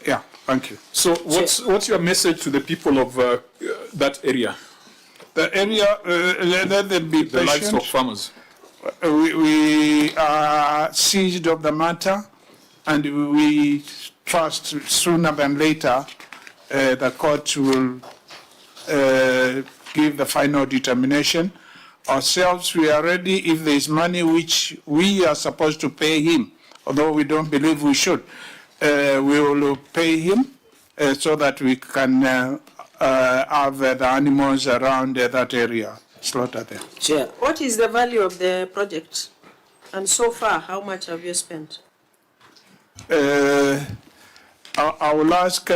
Yeah, thank you. So what's your message to the people of that area? The area, let them be the patient. livestock farmers. We are seized of the matter, and we trust sooner than later the court will give the final determination. Ourselves, we are ready if there is money which we are supposed to pay him, although we don't believe we should. We will pay him so that we can have the animals around that area slaughtered there. Chair. What is the value of the project? And so far, how much have you spent? I will ask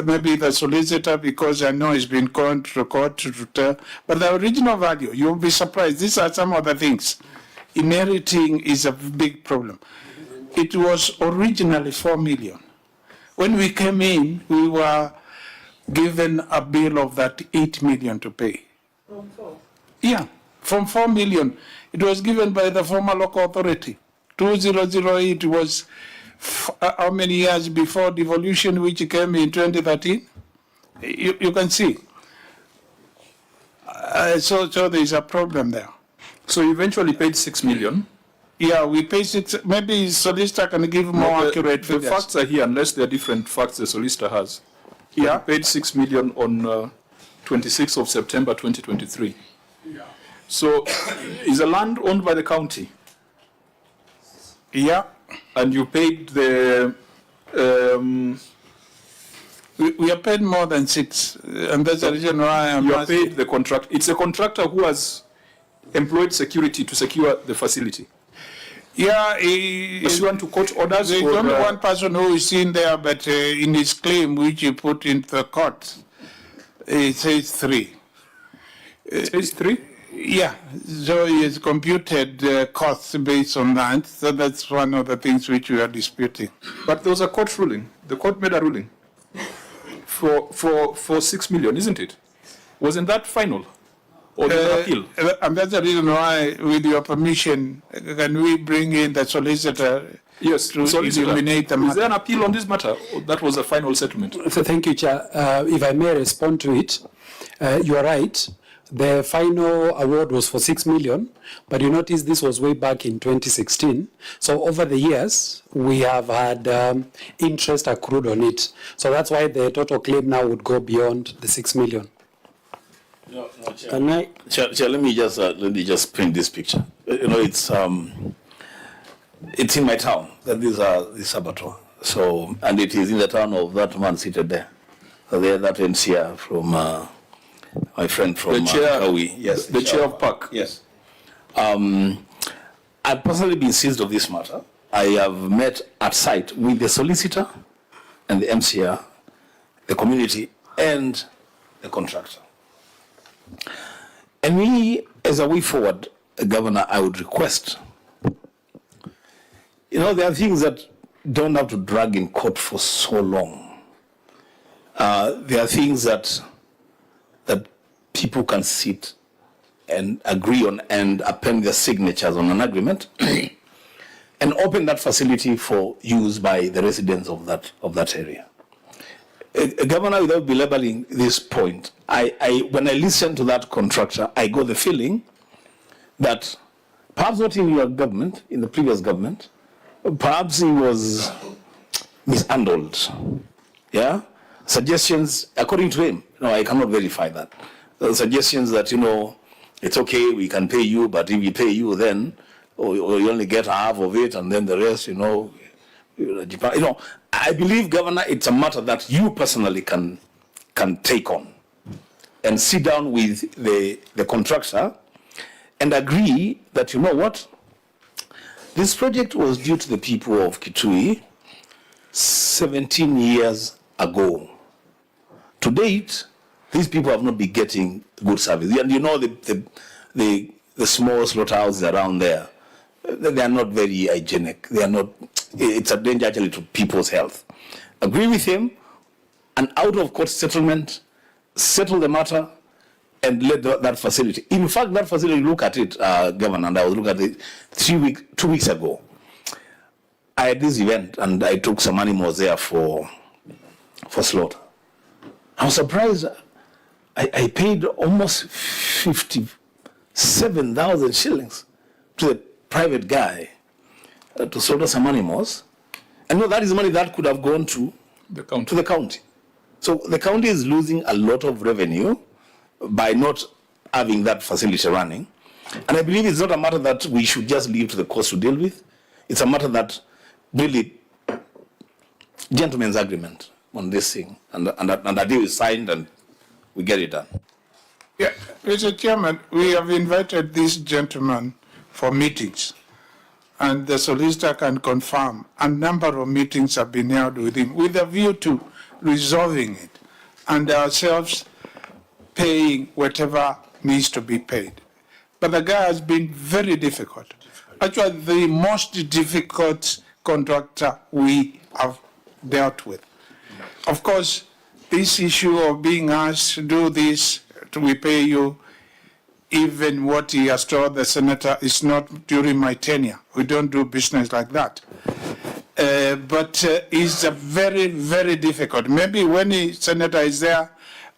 maybe the solicitor, because I know he's been gone to court to tell. But the original value, you'll be surprised. These are some of the things. Inheriting is a big problem. It was originally 4 million. When we came in, we were given a bill of that 8 million to pay. From 4? Yeah, from 4 million. It was given by the former local authority. 2008 was how many years before devolution, which came in 2013? You can see. So there is a problem there. So you eventually paid 6 million. Yeah, we paid 6. Maybe solicitor can give more accurate figures. The facts are here, unless there are different facts the solicitor has. Yeah. You paid 6 million on 26th of September 2023. Yeah. So is the land owned by the county? Yeah. And you paid the... We are paid more than 6, and that's the reason why I'm You are paid the contract. It's a contractor who has employed security to secure the facility. Yeah, pursuant to court orders. There's only one person who is in there, but in his claim, which he put into the court, it says 3. It says 3? Yeah, so he has computed costs based on that. So that's one of the things which we are disputing. But there was a court ruling. The court made a ruling for 6 million, isn't it? Wasn't that final? Or the appeal? And that's the reason why, with your permission, can we bring in the solicitor? Yes, to illuminate the matter? Is there an appeal on this matter? Or that was a final settlement. So thank you, Chair. If I may respond to it, you are right. The final award was for 6 million, but you notice this was way back in 2016. So over the years, we have had interest accrued on it. So that's why the total claim now would go beyond the 6 million. No, Chair. Can I? Chair, let me just paint this picture. You know, it's in my town that this abattoir. So, and it is in the town of that man seated there. So there, that NCR from my friend from Kawi. Yes, the chair of PAC. Yes. I've personally been seized of this matter. I have met at site with the solicitor and the MCR, the community, and the contractor. And me, as a way forward, Governor, I would request, you know, there are things that don't have to drag in court for so long. There are things that people can sit and agree on and append their signatures on an agreement and open that facility for use by the residents of that area. Governor, without belaboring this point, when I listen to that contractor, I got the feeling that perhaps not in your government, in the previous government, perhaps he was mishandled. Yeah? Suggestions, according to him, no, I cannot verify that. Suggestions that, you know, it's okay, we can pay you, but if we pay you then, or you only get half of it, and then the rest, you know, I believe, Governor, it's a matter that you personally can take on and sit down with the contractor and agree that, you know what, this project was due to the people of Kitui 17 years ago. To date, these people have not been getting good service. And you know the small slaughterhouses around there, they are not very hygienic. They are not, it's a danger actually to people's health. Agree with him, an out-of-court settlement, settle the matter, and let that facility. In fact, that facility, look at it, Governor, and I was looking at it 2 weeks ago. I had this event and I took some animals there for slaughter. I was surprised. I paid almost 57,000 shillings to a private guy to slaughter some animals. And that is money that could have gone to The county. the county. So the county is losing a lot of revenue by not having that facility running. And I believe it's not a matter that we should just leave to the courts to deal with. It's a matter that really gentleman's agreement on this thing, and a deal is signed and we get it done. Yeah, Mr. Chairman, we have invited this gentleman for meetings, and the solicitor can confirm a number of meetings have been held with him with a view to resolving it, and ourselves paying whatever needs to be paid. But the guy has been very difficult. Actually, the most difficult contractor we have dealt with. Of course, this issue of being asked to do this, we pay you, even what he has told the senator is not during my tenure. We don't do business like that. But it's a very, very difficult. Maybe when the senator is there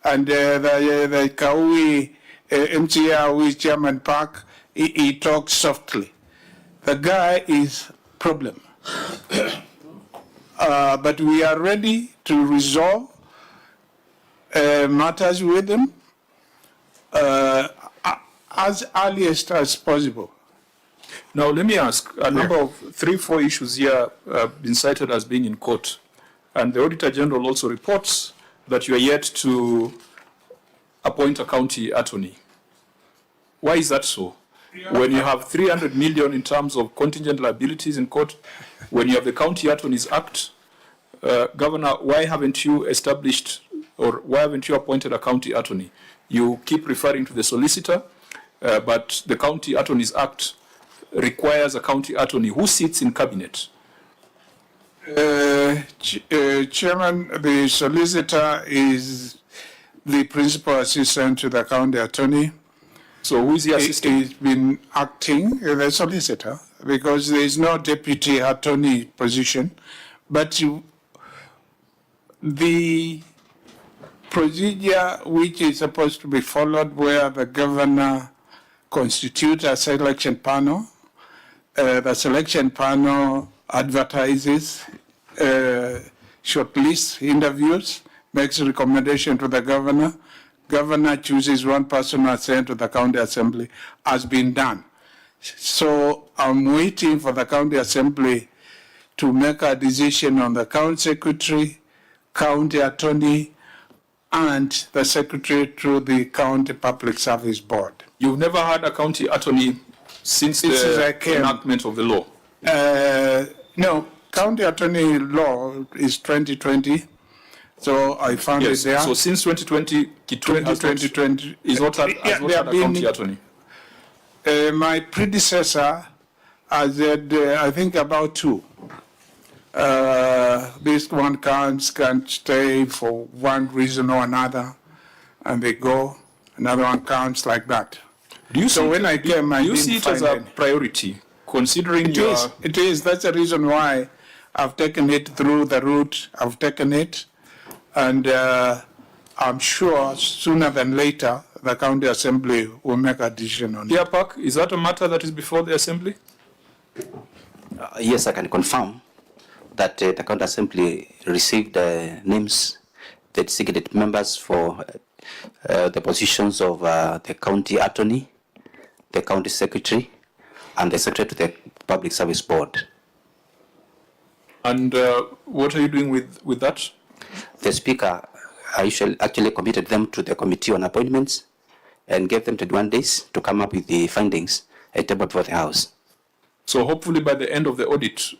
and the Kaui MCA, who is Chairman Park, he talks softly. The guy is problem. But we are ready to resolve matters with him as earliest as possible. Now, let me ask, a number of 3-4 issues here been cited as being in court. And the Auditor General also reports that you are yet to appoint a county attorney. Why is that so? When you have 300 million in terms of contingent liabilities in court, when you have the County Attorneys Act, Governor, why haven't you established or why haven't you appointed a county attorney? You keep referring to the solicitor, but the County Attorneys Act requires a county attorney who sits in cabinet. Chairman, the solicitor is the principal assistant to the county attorney. So who is the assistant? He's been acting as a solicitor because there is no deputy attorney position. But the procedure which is supposed to be followed, where the governor constitutes a selection panel, the selection panel advertises, shortlists, interviews, makes a recommendation to the governor. Governor chooses one person to send to the county assembly, has been done. So I'm waiting for the county assembly to make a decision on the county secretary, county attorney, and the secretary through the county public service board. You've never had a county attorney since the enactment of the law? No, county attorney law is 2020. So I found it there. So since 2020, Kitui has not had a county attorney. My predecessor has had, I think, about 2. This one can stay for one reason or another, and they go. Another one counts like that. Do you so when I came, I do you didn't see it find as a any. priority, considering It is. That's the reason why I've taken it through the route I've taken it. And I'm sure sooner than later, the county assembly will make a decision on Deer it. Park, is that a matter that is before the assembly? Yes, I can confirm that the county assembly received names, the designated members for the positions of the county attorney, the county secretary, and the secretary to the public service board. And what are you doing with that? The speaker actually committed them to the committee on appointments and gave them 21 days to come up with the findings and table before the House. So hopefully by the end of the audit,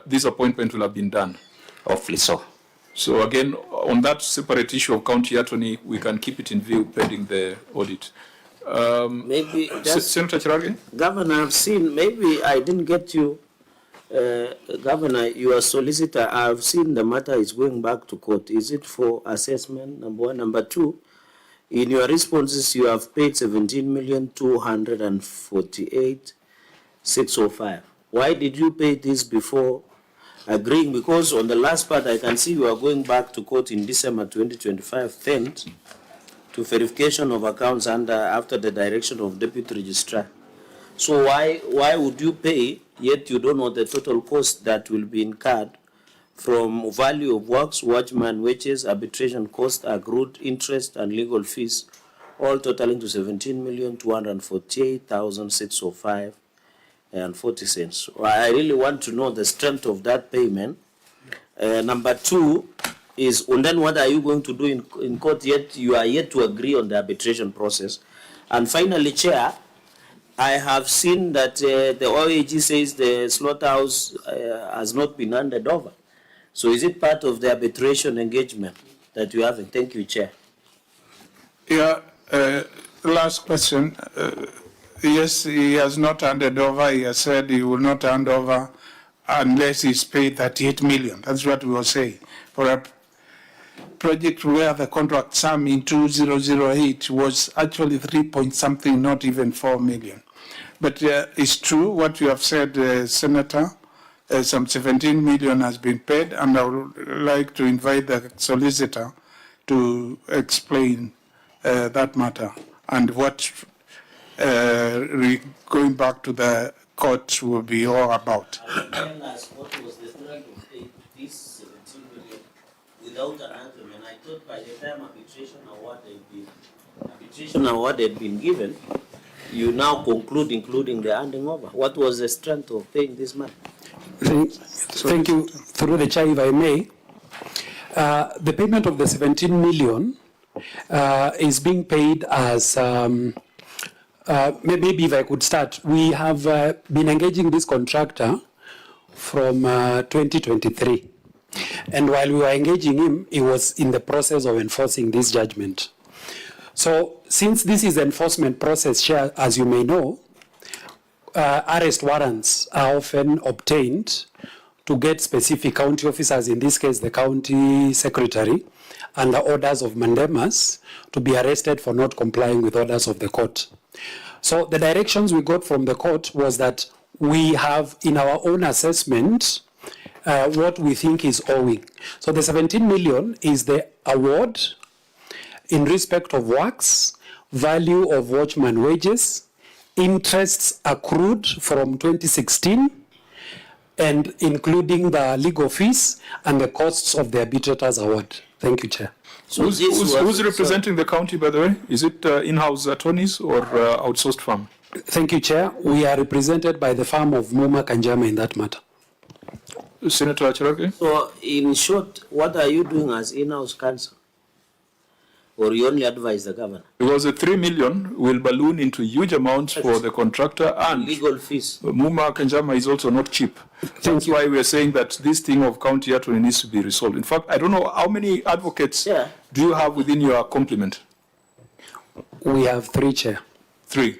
this appointment will have been done. Hopefully so. So again, on that separate issue of county attorney, we can keep it in view pending the audit. Maybe just, Senator Chirage? Governor, I've seen, maybe I didn't get you, Governor, your solicitor, I've seen the matter is going back to court. Is it for assessment, number one? Number two, in your responses, you have paid 17,248,605. Why did you pay this before agreeing, because on the last part I can see you are going back to court in December 2025, 10th, to verification of accounts after the direction of Deputy Registrar. So why would you pay, yet you don't know the total cost that will be incurred from value of works, watchman wages, arbitration cost, accrued interest and legal fees, all totaling to 17,248,605 and 40 cents. So I really want to know the strength of that payment. Number two is, and then what are you going to do in court? Yet you are yet to agree on the arbitration process. And finally, Chair, I have seen that the OAG says the slaughterhouse has not been handed over. So is it part of the arbitration engagement that you have? Thank you, Chair. Yeah, last question. Yes, he has not handed over. He has said he will not hand over unless he's paid 38 million. That's what we were saying. For a project where the contract sum in 2008 was actually 3-point-something, not even 4 million. But it's true what you have said, Senator. Some 17 million has been paid, and I would like to invite the solicitor to explain that matter and what going back to the court will be all about. Tell us what was the strength of this 17 million without an argument. I thought by the time arbitration award had been given, you now conclude including the handing over. What was the strength of paying this money? Thank you. Through the chair, if I may, the payment of the 17 million is being paid as, maybe if I could start, we have been engaging this contractor from 2023. And while we were engaging him, he was in the process of enforcing this judgment. So since this is enforcement process, Chair, as you may know, arrest warrants are often obtained to get specific county officers, in this case the county secretary, under orders of mandamus to be arrested for not complying with orders of the court. So the directions we got from the court was that we have in our own assessment what we think is owing. So the 17 million is the award in respect of works, value of watchman wages, interests accrued from 2016, and including the legal fees and the costs of the arbitrator's award. Thank you, Chair. So who's representing the county, by the way? Is it in-house attorneys or outsourced firm? Thank you, Chair. We are represented by the firm of MATIANG'I in that matter. Senator Cherargei? So in short, what are you doing as in-house counsel? Or you only advise the governor? Because the 3 million will balloon into huge amounts for the contractor, and Legal fees. MATIANG'I is also not cheap. That's why we are saying that this thing of county attorney needs to be resolved. In fact, I don't know how many advocates do you have within your complement? We have 3, Chair. 3.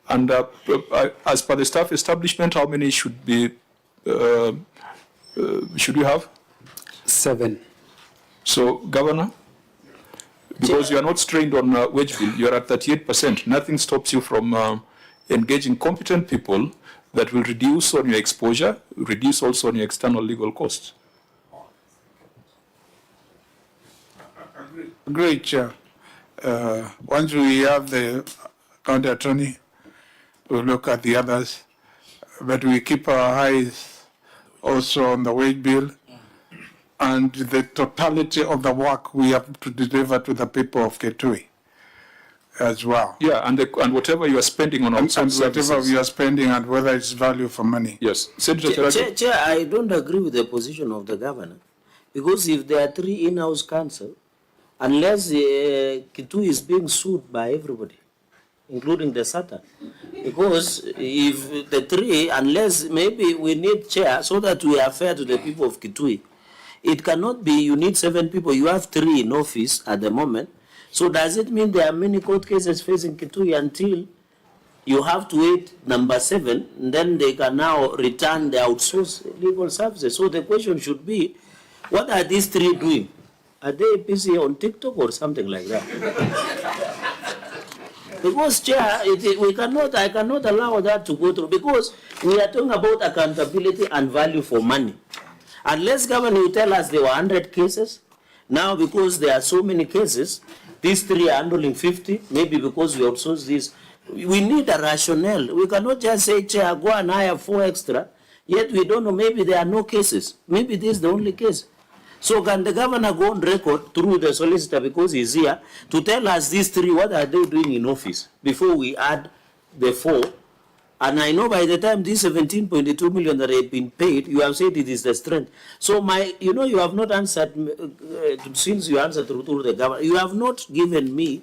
And as per the staff establishment, how many should be should you have? 7. So, Governor, because you are not strained on wage bill, you are at 38%. Nothing stops you from engaging competent people that will reduce on your exposure, reduce also on your external legal costs. Great, Chair. Once we have the county attorney, we'll look at the others, but we keep our eyes also on the wage bill and the totality of the work we have to deliver to the people of Kitui as well. Yeah, and whatever you are spending on And outsourced whatever services. we are spending and whether it's value for money. Yes. Senator Cherargei? Chair, I don't agree with the position of the governor. Because if there are 3 in-house counsel, unless Kitui is being sued by everybody, including the SATA. Because if the 3, unless maybe we need chair so that we are fair to the people of Kitui, it cannot be you need 7 people, you have 3 in office at the moment. So does it mean there are many court cases facing Kitui until you have to wait number 7, and then they can now return the outsourced legal services? So the question should be, what are these 3 doing? Are they busy on TikTok or something like that? Because, Chair, I cannot allow that to go through, because we are talking about accountability and value for money. Unless governor will tell us there were 100 cases, now because there are so many cases, these 3 are handling 50, maybe because we outsource this. We need a rationale. We cannot just say, Chair, go and hire 4 extra, yet we don't know, maybe there are no cases. Maybe this is the only case. So can the governor go on record through the solicitor, because he's here, to tell us these 3, what are they doing in office before we add the 4? And I know by the time this 17.2 million that have been paid, you have said it is the strength. So you have not answered, since you answered through the government, you have not given me,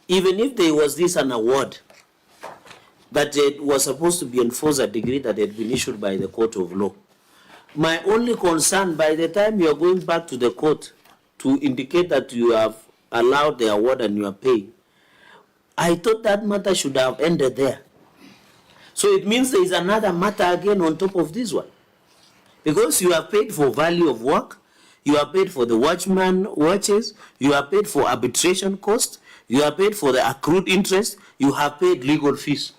even if there was this an award, that it was supposed to be enforced a degree that had been issued by the court of law. My only concern, by the time you are going back to the court to indicate that you have allowed the award and you are paying, I thought that matter should have ended there. So it means there is another matter again on top of this one. Because you have paid for value of work, you have paid for the watchman watches, you have paid for arbitration costs, you have paid for the accrued interest, you have paid legal fees.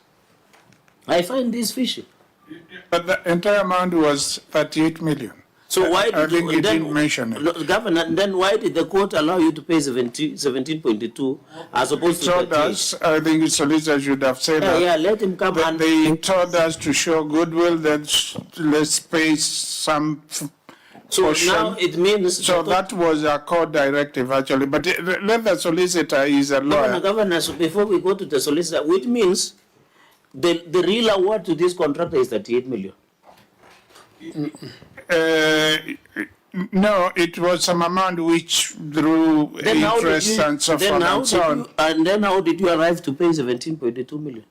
I find this fishy. But the entire amount was 38 million. So why I did think you then, didn't mention it. no, Governor, then why did the court allow you to pay 17.2 as opposed to Told 38? us, I think the solicitor should have said Yeah, that. yeah, let him come and... They told us to show goodwill, that let's pay some So portion. now it means... So that was a court directive actually, but let the solicitor is a lawyer. Governor, so before we go to the solicitor, which means the real award to this contractor is 38 million. No, it was some amount which drew interest and so forth and so on. And then how did you arrive to pay 17.2 million?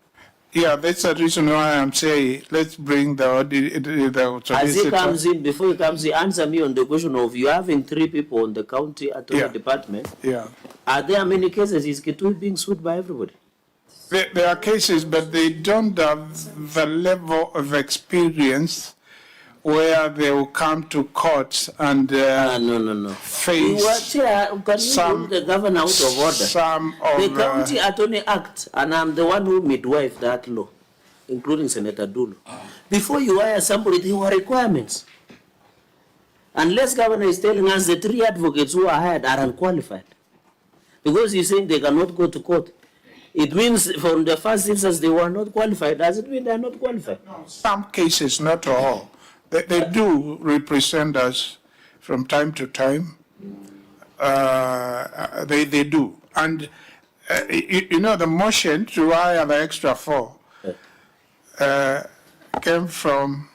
Yeah, that's the reason why I'm saying let's bring the solicitor. As he comes in, before he comes in, answer me on the question of you having 3 people on the county attorney department. Yeah. Are there many cases? Is Kitui being sued by everybody? There are cases, but they don't have the level of experience where they will come to court and No. face Can you some- put the governor out of order? some The of County Attorney Act, and I'm the one who midwife that law, including Senator Dulu. Before you hire somebody, there were requirements. Unless governor is telling us the 3 advocates who are hired are unqualified, because he's saying they cannot go to court. It means from the first instance they were not qualified. Does it mean they are not qualified? some cases, not all. They do represent us from time to time. They do. And, the motion to hire the extra 4 came from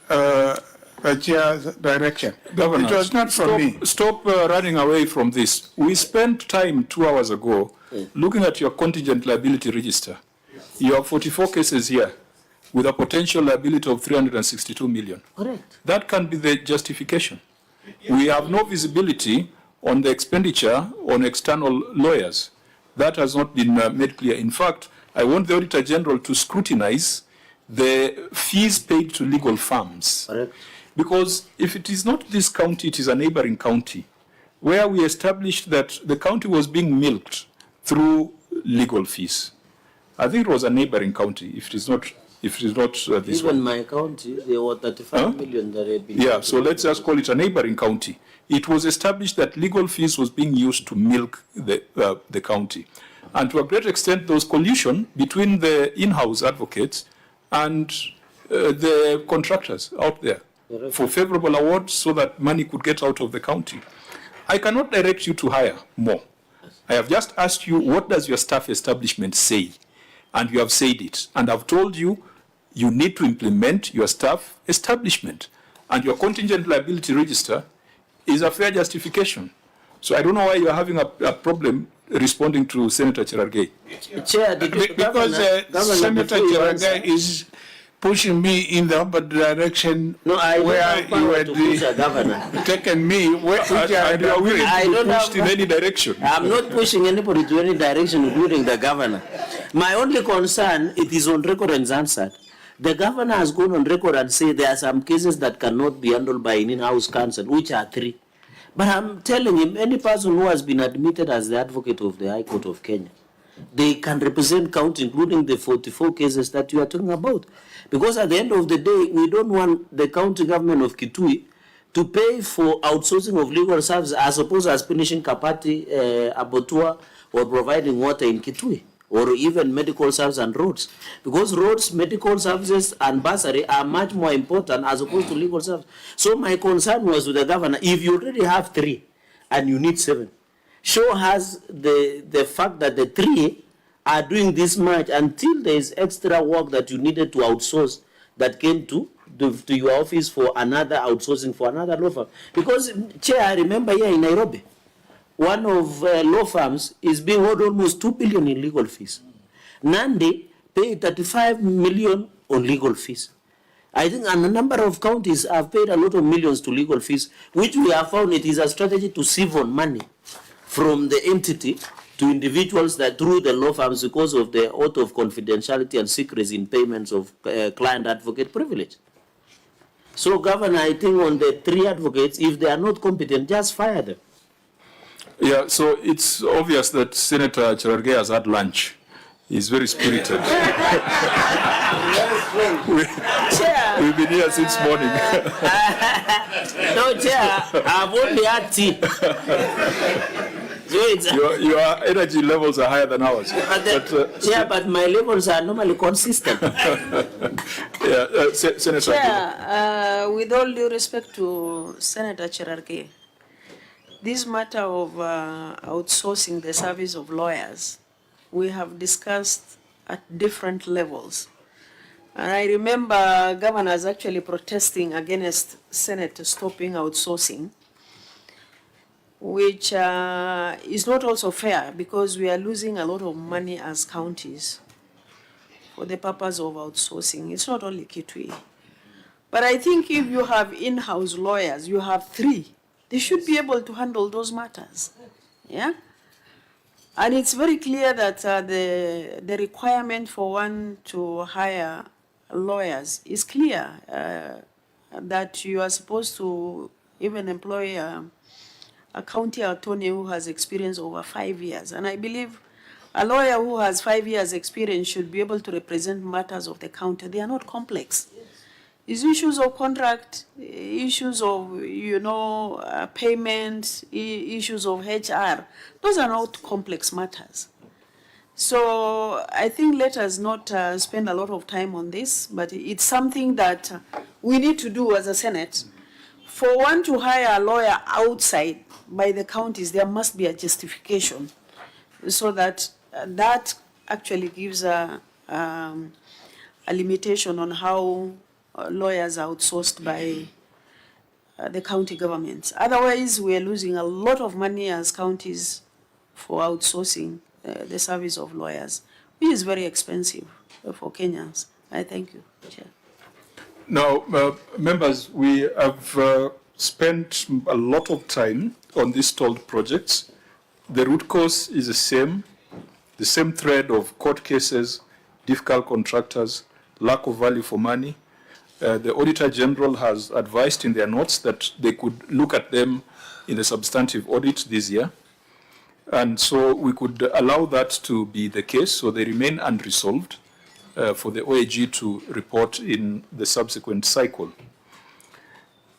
the chair's direction. Governor, It was not from me. Stop running away from this. We spent time 2 hours ago looking at your contingent liability register. You have 44 cases here with a potential liability of 362 million. Correct. That can be the justification. We have no visibility on the expenditure on external lawyers. That has not been made clear. In fact, I want the Auditor General to scrutinize the fees paid to legal firms. Correct. Because if it is not this county, it is a neighboring county, where we established that the county was being milked through legal fees. I think it was a neighboring county, if it is not this Even one. my county, there were 35 million that had been... Yeah, so let's just call it a neighboring county. It was established that legal fees was being used to milk the county. And to a great extent, there was collusion between the in-house advocates and the contractors out there for favorable awards so that money could get out of the county. I cannot direct you to hire more. I have just asked you, what does your staff establishment say? And you have said it. And I've told you, you need to implement your staff establishment. And your contingent liability register is a fair justification. So I don't know why you're having a problem responding to Senator Cherargei. Chair, Because Senator Cherargei is pushing me in the opposite direction No, I don't where have you power had to push a governor. taken me, which I And you are willing I to be don't pushed have- in any direction. I'm not pushing anybody to any direction, including the governor. My only concern, it is on record and answered. The governor has gone on record and said there are some cases that cannot be handled by an in-house counsel, which are 3. But I'm telling him, any person who has been admitted as the advocate of the High Court of Kenya They can represent county, including the 44 cases that you are talking about. Because at the end of the day, we don't want the county government of Kitui to pay for outsourcing of legal services as opposed as finishing Kapati, Abotua, or providing water in Kitui, or even medical services and roads. Because roads, medical services, and bursary are much more important as opposed to legal services. So my concern was with the governor, if you already have 3 and you need 7, show us the fact that the 3 are doing this much until there is extra work that you needed to outsource that came to your office for another outsourcing for another law firm. Because, Chair, I remember here in Nairobi, one of law firms is being owed almost 2 billion in legal fees. Nandi paid 35 million on legal fees. I think a number of counties have paid a lot of millions to legal fees, which we have found it is a strategy to siphon money from the entity to individuals that through the law firms because of the oath of confidentiality and secrecy in payments of client advocate privilege. So, Governor, I think on the 3 advocates, if they are not competent, just fire them. Yeah, so it's obvious that Senator Cherargei has had lunch. He's very spirited. We've been here since morning. No, Chair, I've only had tea. So Your energy levels are higher than ours. but my levels are normally consistent. Senator. Chair, with all due respect to Senator Cherargei, this matter of outsourcing the service of lawyers, we have discussed at different levels. And I remember governors actually protesting against Senate stopping outsourcing, which is not also fair because we are losing a lot of money as counties for the purpose of outsourcing. It's not only Kitui. But I think if you have in-house lawyers, you have 3, they should be able to handle those matters. Yeah? And it's very clear that the requirement for one to hire lawyers is clear, that you are supposed to even employ a county attorney who has experience over 5 years. And I believe a lawyer who has 5 years experience should be able to represent matters of the county. They are not complex. It's issues of contract, issues of, payment, issues of HR. Those are not complex matters. So I think let us not spend a lot of time on this, but it's something that we need to do as a Senate. For one to hire a lawyer outside by the counties, there must be a justification so that that actually gives a limitation on how lawyers are outsourced by the county governments. Otherwise, we are losing a lot of money as counties for outsourcing the service of lawyers, which is very expensive for Kenyans. I thank you, Chair. Now, members, we have spent a lot of time on these stalled projects. The root cause is the same thread of court cases, difficult contractors, lack of value for money. The Auditor General has advised in their notes that they could look at them in the substantive audit this year. And so we could allow that to be the case, so they remain unresolved for the OAG to report in the subsequent cycle.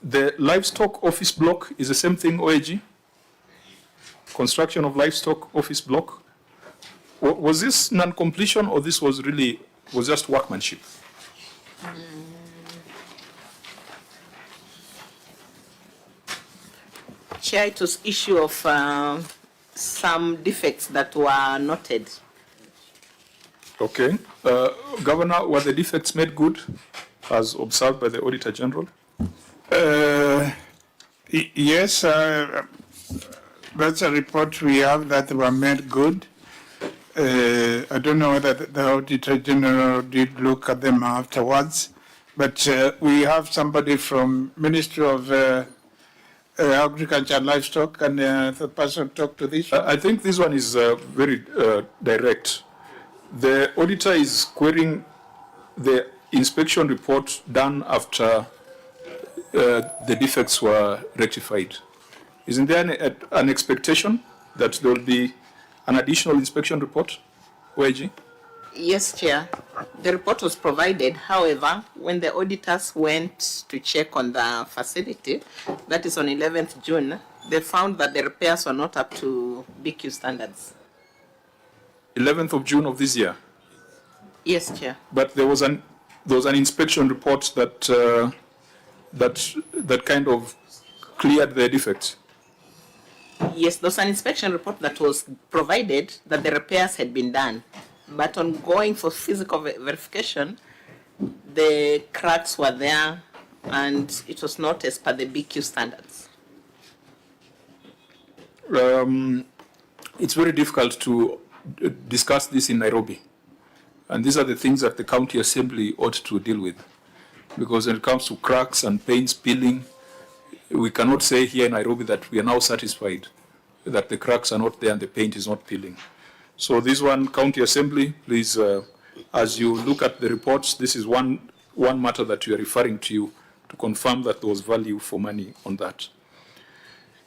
The livestock office block is the same thing, OAG? Construction of livestock office block. Was this non-completion or this was just workmanship? Chair, it was issue of some defects that were noted. Okay. Governor, were the defects made good as observed by the Auditor General? Yes, that's a report we have that were made good. I don't know whether the Auditor General did look at them afterwards, but we have somebody from Ministry of Agriculture and Livestock, and the person talk to this one. I think this one is very direct. The auditor is querying the inspection report done after the defects were rectified. Isn't there an expectation that there will be an additional inspection report? OIG? Yes, Chair. The report was provided. However, when the auditors went to check on the facility, that is on 11th June, they found that the repairs were not up to BQ standards. 11th of June of this year. Yes, Chair. But there was an inspection report that that kind of cleared the defects. Yes, there was an inspection report that was provided that the repairs had been done. But on going for physical verification, the cracks were there and it was not as per the BQ standards. It's very difficult to discuss this in Nairobi. And these are the things that the county assembly ought to deal with. Because when it comes to cracks and paint peeling, we cannot say here in Nairobi that we are now satisfied that the cracks are not there and the paint is not peeling. So this one, county assembly, please, as you look at the reports, this is one matter that we are referring to you to confirm that there was value for money on that.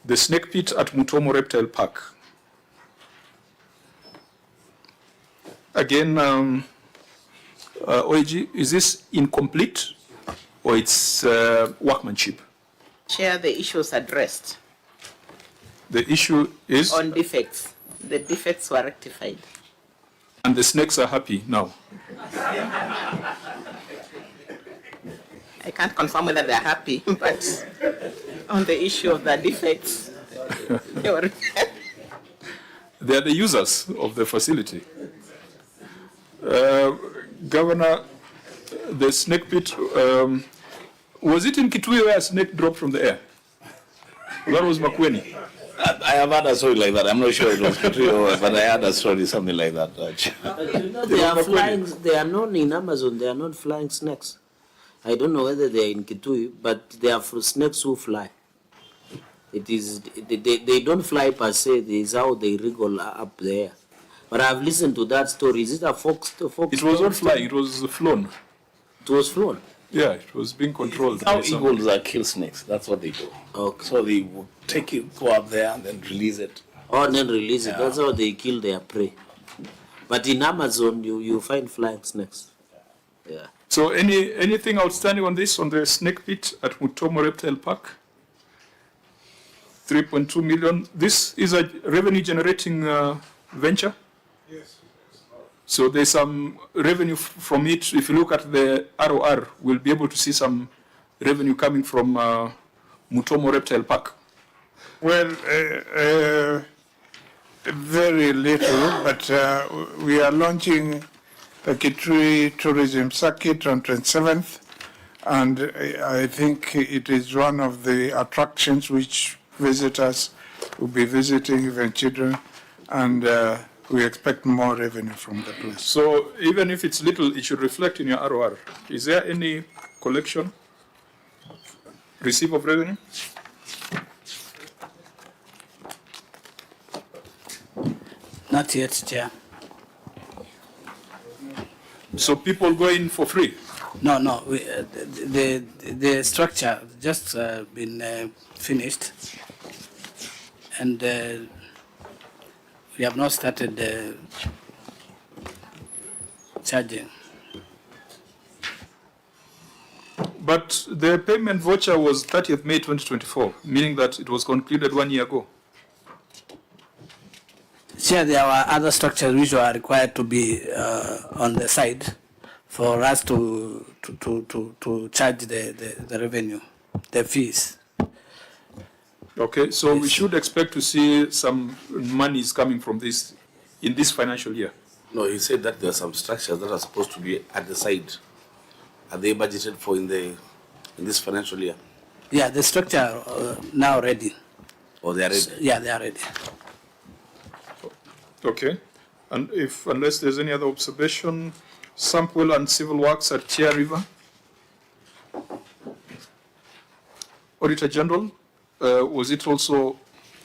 The snake pit at Mutomo Reptile Park. Again, OIG, is this incomplete or it's workmanship? Chair, the issue was addressed. The issue is? On defects. The defects were rectified. And the snakes are happy now? I can't confirm whether they're happy, but on the issue of the defects, they were They are the users of the facility. Governor, the snake pit, was it in Kitui where a snake dropped from the air? That was Makueni. I have had a story like that. I'm not sure it was true, but I had a story something like that. They are flying. They are known in Amazon. They are not flying snakes. I don't know whether they are in Kitui, but they are snakes who fly. It is they don't fly per se. This is how they wriggle up there. But I've listened to that story. Is it a fox? It was not flying. It was flown. It was flown. Yeah, it was being controlled. How eagles are kill snakes. That's what they do. Okay. So they will take it, go up there, and then release it. Oh, and then release it. That's how they kill their prey. But in Amazon, you find flying snakes. Yeah. So anything outstanding on this, on the snake pit at Mutomo Reptile Park? 3.2 million. This is a revenue generating venture? Yes. So there's some revenue from it. If you look at the ROR, we'll be able to see some revenue coming from Mutomo Reptile Park. Well, very little, but we are launching the Kitui Tourism Circuit on 27th, and I think it is one of the attractions which visitors will be visiting, even children, and we expect more revenue from the place. So even if it's little, it should reflect in your ROR. Is there any collection, receipt of revenue? Not yet, Chair. So people go in for free? No, the structure just been finished, and we have not started charging. But the payment voucher was 30th May 2024, meaning that it was concluded 1 year ago. Chair, there were other structures which were required to be on the side for us to charge the revenue, the fees. Okay, so we should expect to see some monies coming from this in this financial year. No, he said that there are some structures that are supposed to be at the side. Are they budgeted for in this financial year? Yeah, the structure now ready. Or they are ready? Yeah, they are ready. Okay, and unless there's any other observation, sample and civil works at Chia River. Auditor General, was it also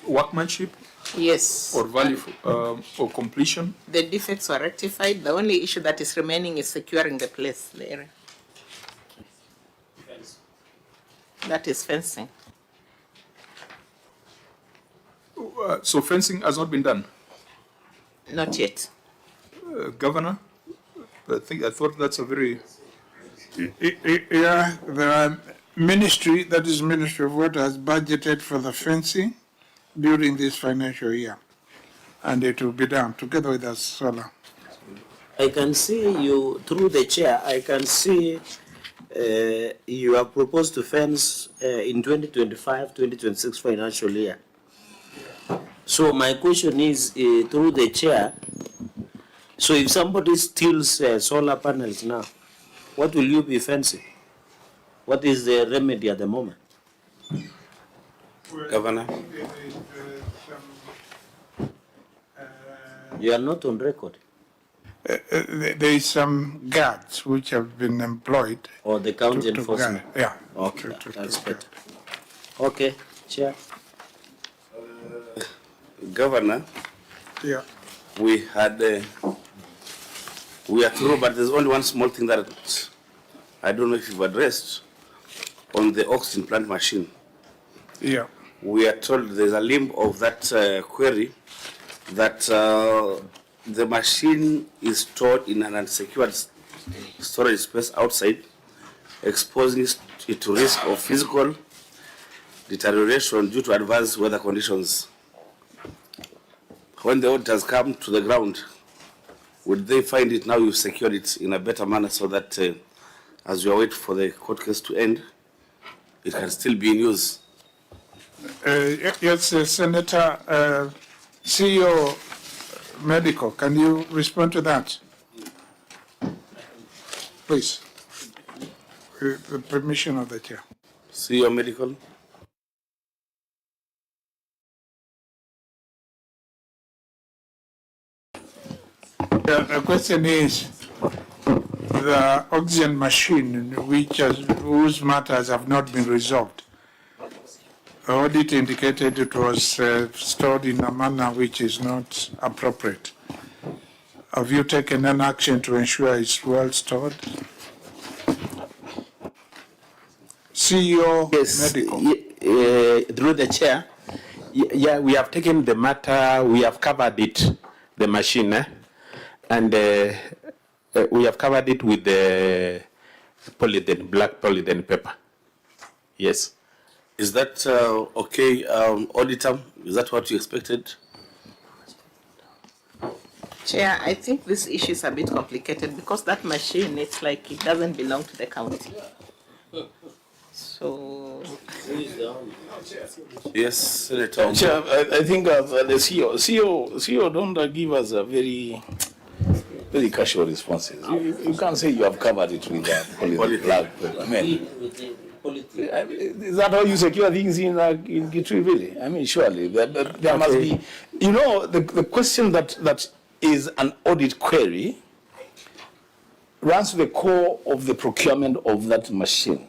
workmanship yes. or value or completion? The defects were rectified. The only issue that is remaining is securing the place, the area. That is fencing. So fencing has not been done. Not yet. Governor, I thought that's a very, Yeah, the ministry, that is Ministry of Water, has budgeted for the fencing during this financial year. And it will be done together with the solar. I can see you, through the chair, I can see you have proposed to fence in 2025-2026 financial year. So my question is, through the chair, so if somebody steals solar panels now, what will you be fencing? What is the remedy at the moment? Governor, You are not on record. There is some guards which have been employed. Or the county to enforcement? guard. Yeah. Okay, to that's guard. better. Okay, Chair. Governor, Yeah. we are through, but there's only one small thing that I don't know if you've addressed on the oxygen plant machine. Yeah. We are told there's a limb of that query that the machine is stored in an unsecured storage space outside, exposing it to risk of physical deterioration due to adverse weather conditions. When the auditors come to the ground, would they find it now you've secured it in a better manner so that as we await for the court case to end, it can still be in use? Yes, Senator, CEO Medical, can you respond to that? Please. With the permission of the chair. CEO Medical? The question is, the oxygen machine whose matters have not been resolved. The audit indicated it was stored in a manner which is not appropriate. Have you taken an action to ensure it's well stored? CEO Medical. Through the chair, yeah, we have taken the matter, we have covered it, the machine, and we have covered it with the polythene, black polythene paper. Yes. Is that okay, auditor? Is that what you expected? Chair, I think this issue is a bit complicated because that machine, it's like it doesn't belong to the county. So. Yes, Senator. Chair, I think the CEO don't give us a very casual responses. You can't say you have covered it with a black paper. I mean, is that how you secure things in Kitui really? I mean, surely there must be. You know, the question that is an audit query runs to the core of the procurement of that machine,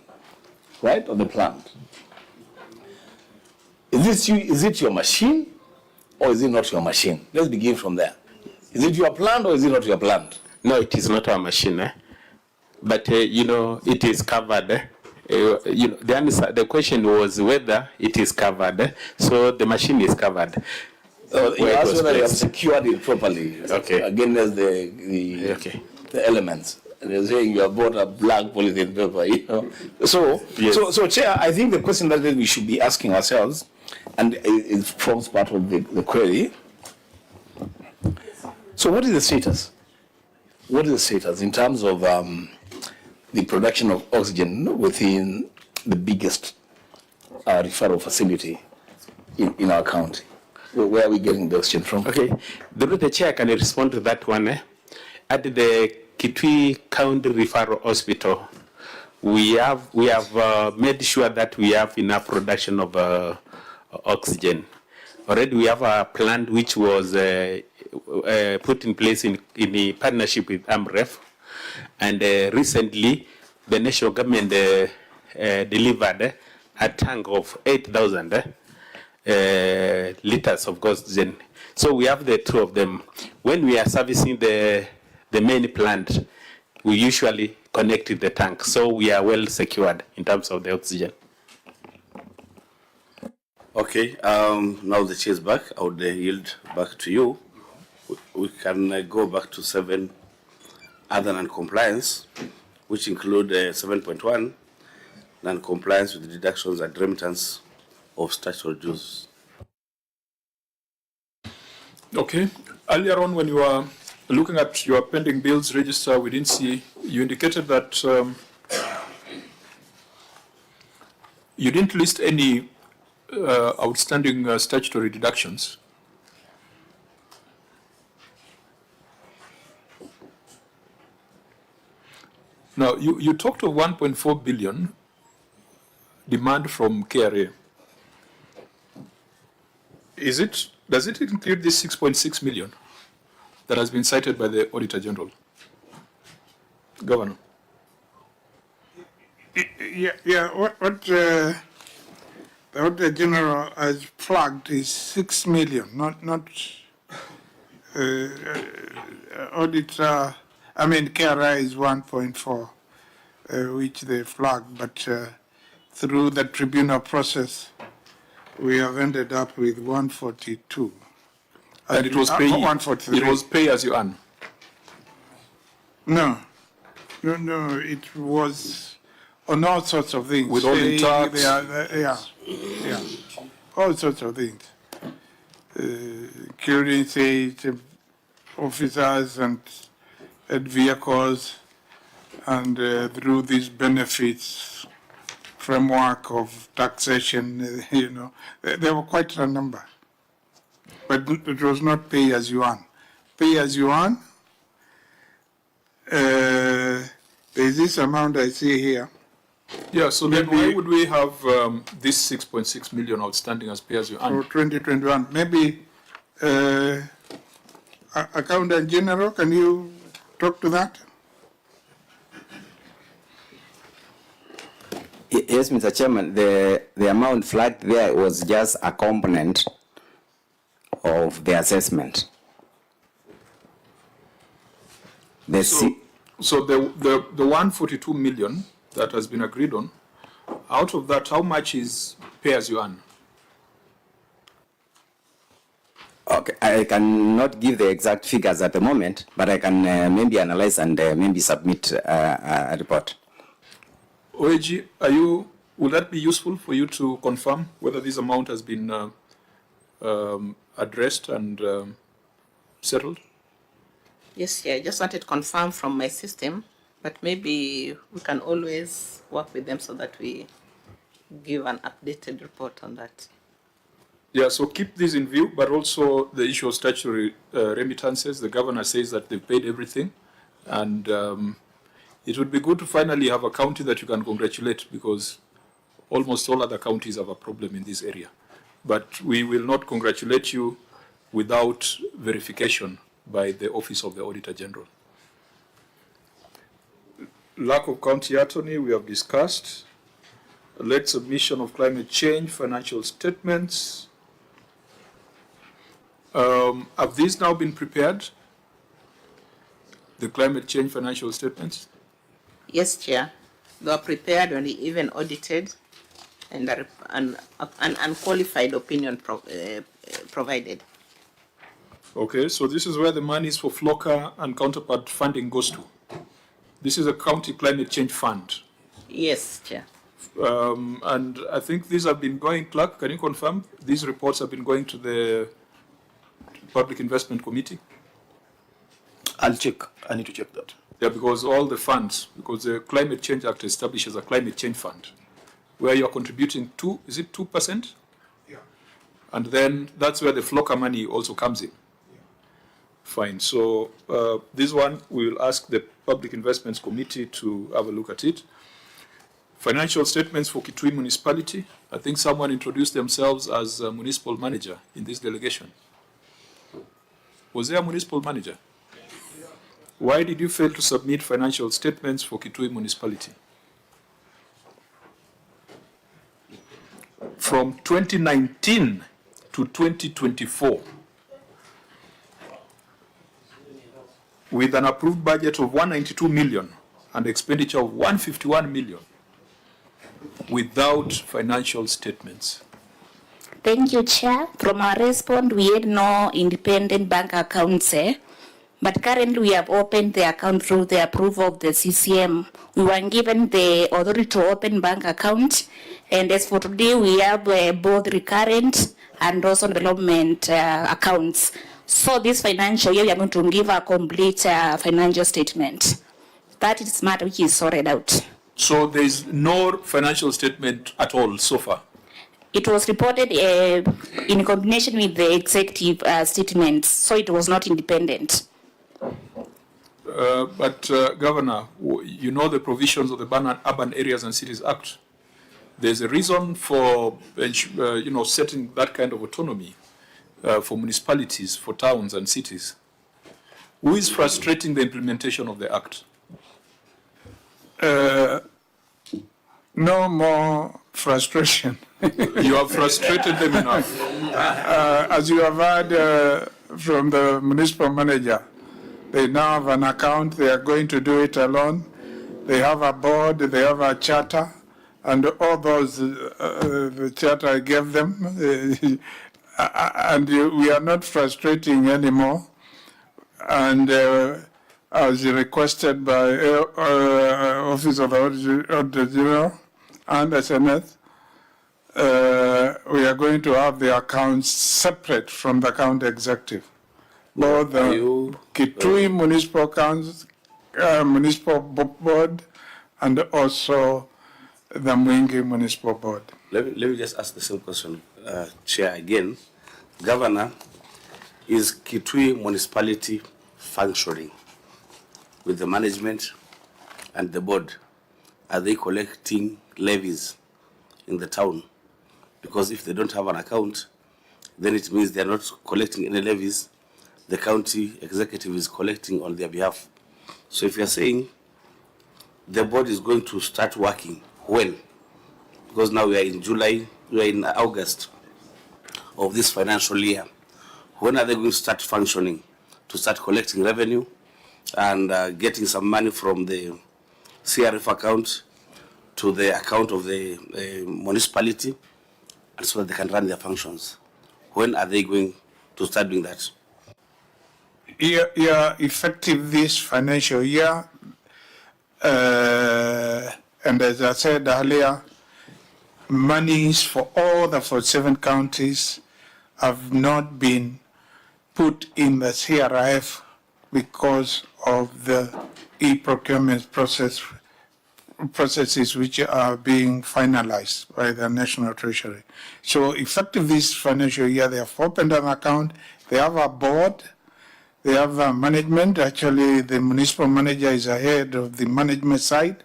right, of the plant. Is it your machine or is it not your machine? Let's begin from there. Is it your plant or is it not your plant? No, it is not our machine, but you know, it is covered. You know, the answer, the question was whether it is covered, so the machine is covered. You asked whether you have secured it properly against the elements. They're saying you have bought a black polythene paper, you know. So, yes. so Chair, I think the question that we should be asking ourselves, and it forms part of the query. So what is the status? What is the status in terms of the production of oxygen within the biggest referral facility in our county? Where are we getting the oxygen from? Okay, the chair can respond to that one. At the Kitui County Referral Hospital, we have made sure that we have enough production of oxygen. Already we have a plant which was put in place in a partnership with AMREF, and recently the national government delivered a tank of 8,000 liters of oxygen. So we have the two of them. When we are servicing the main plant, we usually connect with the tank, so we are well secured in terms of the oxygen. Okay, now the chair is back. I would yield back to you we can go back to 7 other non-compliance, which include 7.1, non-compliance with deductions and remittance of statutory dues. Okay. Earlier on, when you were looking at your pending bills register, we didn't see, you indicated that you didn't list any outstanding statutory deductions. Now, you talked of 1.4 billion demand from KRA. Does it include this 6.6 million that has been cited by the Auditor General? Governor. Yeah. What the Auditor General has flagged is 6 million, not auditor. I mean, KRA is 1.4, which they flagged, but through the tribunal process, we have ended up with 142. And it was pay. 143. It was pay as you earn. No, it was on all sorts of things. With all the tax. Yeah, all sorts of things. Including, say, officers and vehicles, and through these benefits framework of taxation, there were quite a number. But it was not pay as you earn. Pay as you earn, there's this amount I see here. Yeah, so then why would we have this 6.6 million outstanding as pay as you earn? For 2021, maybe Accountant General, can you talk to that? Yes, Mr. Chairman, the amount flagged there was just a component of the assessment. So the 142 million that has been agreed on, out of that, how much is pay as you earn? Okay, I cannot give the exact figures at the moment, but I can maybe analyze and maybe submit a report. OAG, will that be useful for you to confirm whether this amount has been addressed and settled? Yes, yeah, I just wanted to confirm from my system, but maybe we can always work with them so that we give an updated report on that. Yeah, so keep this in view, but also the issue of statutory remittances. The governor says that they've paid everything, and it would be good to finally have a county that you can congratulate, because almost all other counties have a problem in this area. But we will not congratulate you without verification by the Office of the Auditor General. Lack of county attorney, we have discussed. Late submission of climate change financial statements. Have these now been prepared? The climate change financial statements? Yes, Chair. They were prepared and even audited, and an unqualified opinion provided. Okay, so this is where the monies for FLOCA and counterpart funding goes to. This is a county climate change fund. Yes, Chair. And I think these have been going, Clerk, can you confirm? These reports have been going to the Public Investment Committee? I'll check. I need to check that. Yeah, because all the funds, because the Climate Change Act establishes a climate change fund where you're contributing is it 2%? Yeah. And then that's where the FLOCA money also comes in. Yeah. Fine. So this one, we will ask the Public Investments Committee to have a look at it. Financial statements for Kitui Municipality. I think someone introduced themselves as a municipal manager in this delegation. Was there a municipal manager? Why did you fail to submit financial statements for Kitui Municipality? From 2019 to 2024, with an approved budget of 192 million and expenditure of 151 million, without financial statements. Thank you, Chair. From our response, we had no independent bank accounts, but currently we have opened the account through the approval of the CCM. We were given the authority to open bank accounts, and as for today, we have both recurrent and also development accounts. So this financial year, we are going to give a complete financial statement. That is matter which is sorted out. So there is no financial statement at all so far? It was reported in combination with the executive statements, so it was not independent. But Governor, you know the provisions of the Urban Areas and Cities Act. There's a reason for setting that kind of autonomy for municipalities, for towns and cities. Who is frustrating the implementation of the act? No more frustration. You have frustrated them enough. As you have heard from the municipal manager, they now have an account, they are going to do it alone. They have a board, they have a charter, and all those, the charter I gave them, and we are not frustrating anymore. And as requested by Office of the Auditor General and SNS, we are going to have the accounts separate from the county executive. Both the Kitui Municipal Council, Municipal Board, and also the Mwingi Municipal Board. Let me just ask the same question, Chair, again. Governor, is Kitui Municipality functioning with the management and the board? Are they collecting levies in the town? Because if they don't have an account, then it means they're not collecting any levies. The county executive is collecting on their behalf. So if you're saying the board is going to start working when? Because now we are in July, we are in August of this financial year. When are they going to start functioning to start collecting revenue and getting some money from the CRF account to the account of the municipality, and so that they can run their functions? When are they going to start doing that? Yeah, effective this financial year, and as I said earlier, monies for all the 47 counties have not been put in the CRF because of the e-procurement processes which are being finalized by the National Treasury. So effective this financial year, they have opened an account, they have a board, they have a management. Actually, the municipal manager is ahead of the management side.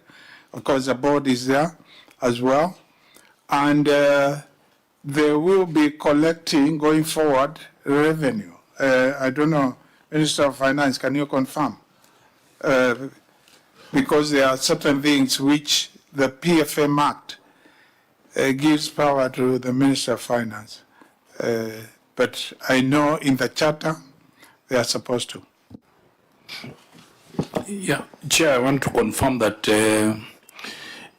Of course, the board is there as well. And they will be collecting, going forward, revenue. I don't know, Minister of Finance, can you confirm? Because there are certain things which the PFM Act gives power to the Minister of Finance. But I know in the charter, they are supposed to. Yeah, Chair, I want to confirm that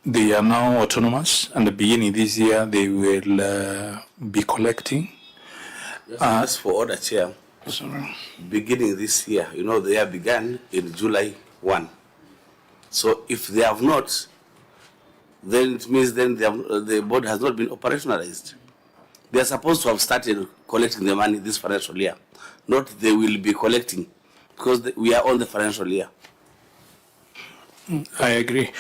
they are now autonomous, and the beginning this year they will be collecting. As for order, Chair, sorry. Beginning this year, you know, the year began in July 1. So if they have not, then it means then the board has not been operationalized. They are supposed to have started collecting the money this financial year, not they will be collecting, because we are on the financial year. I agree.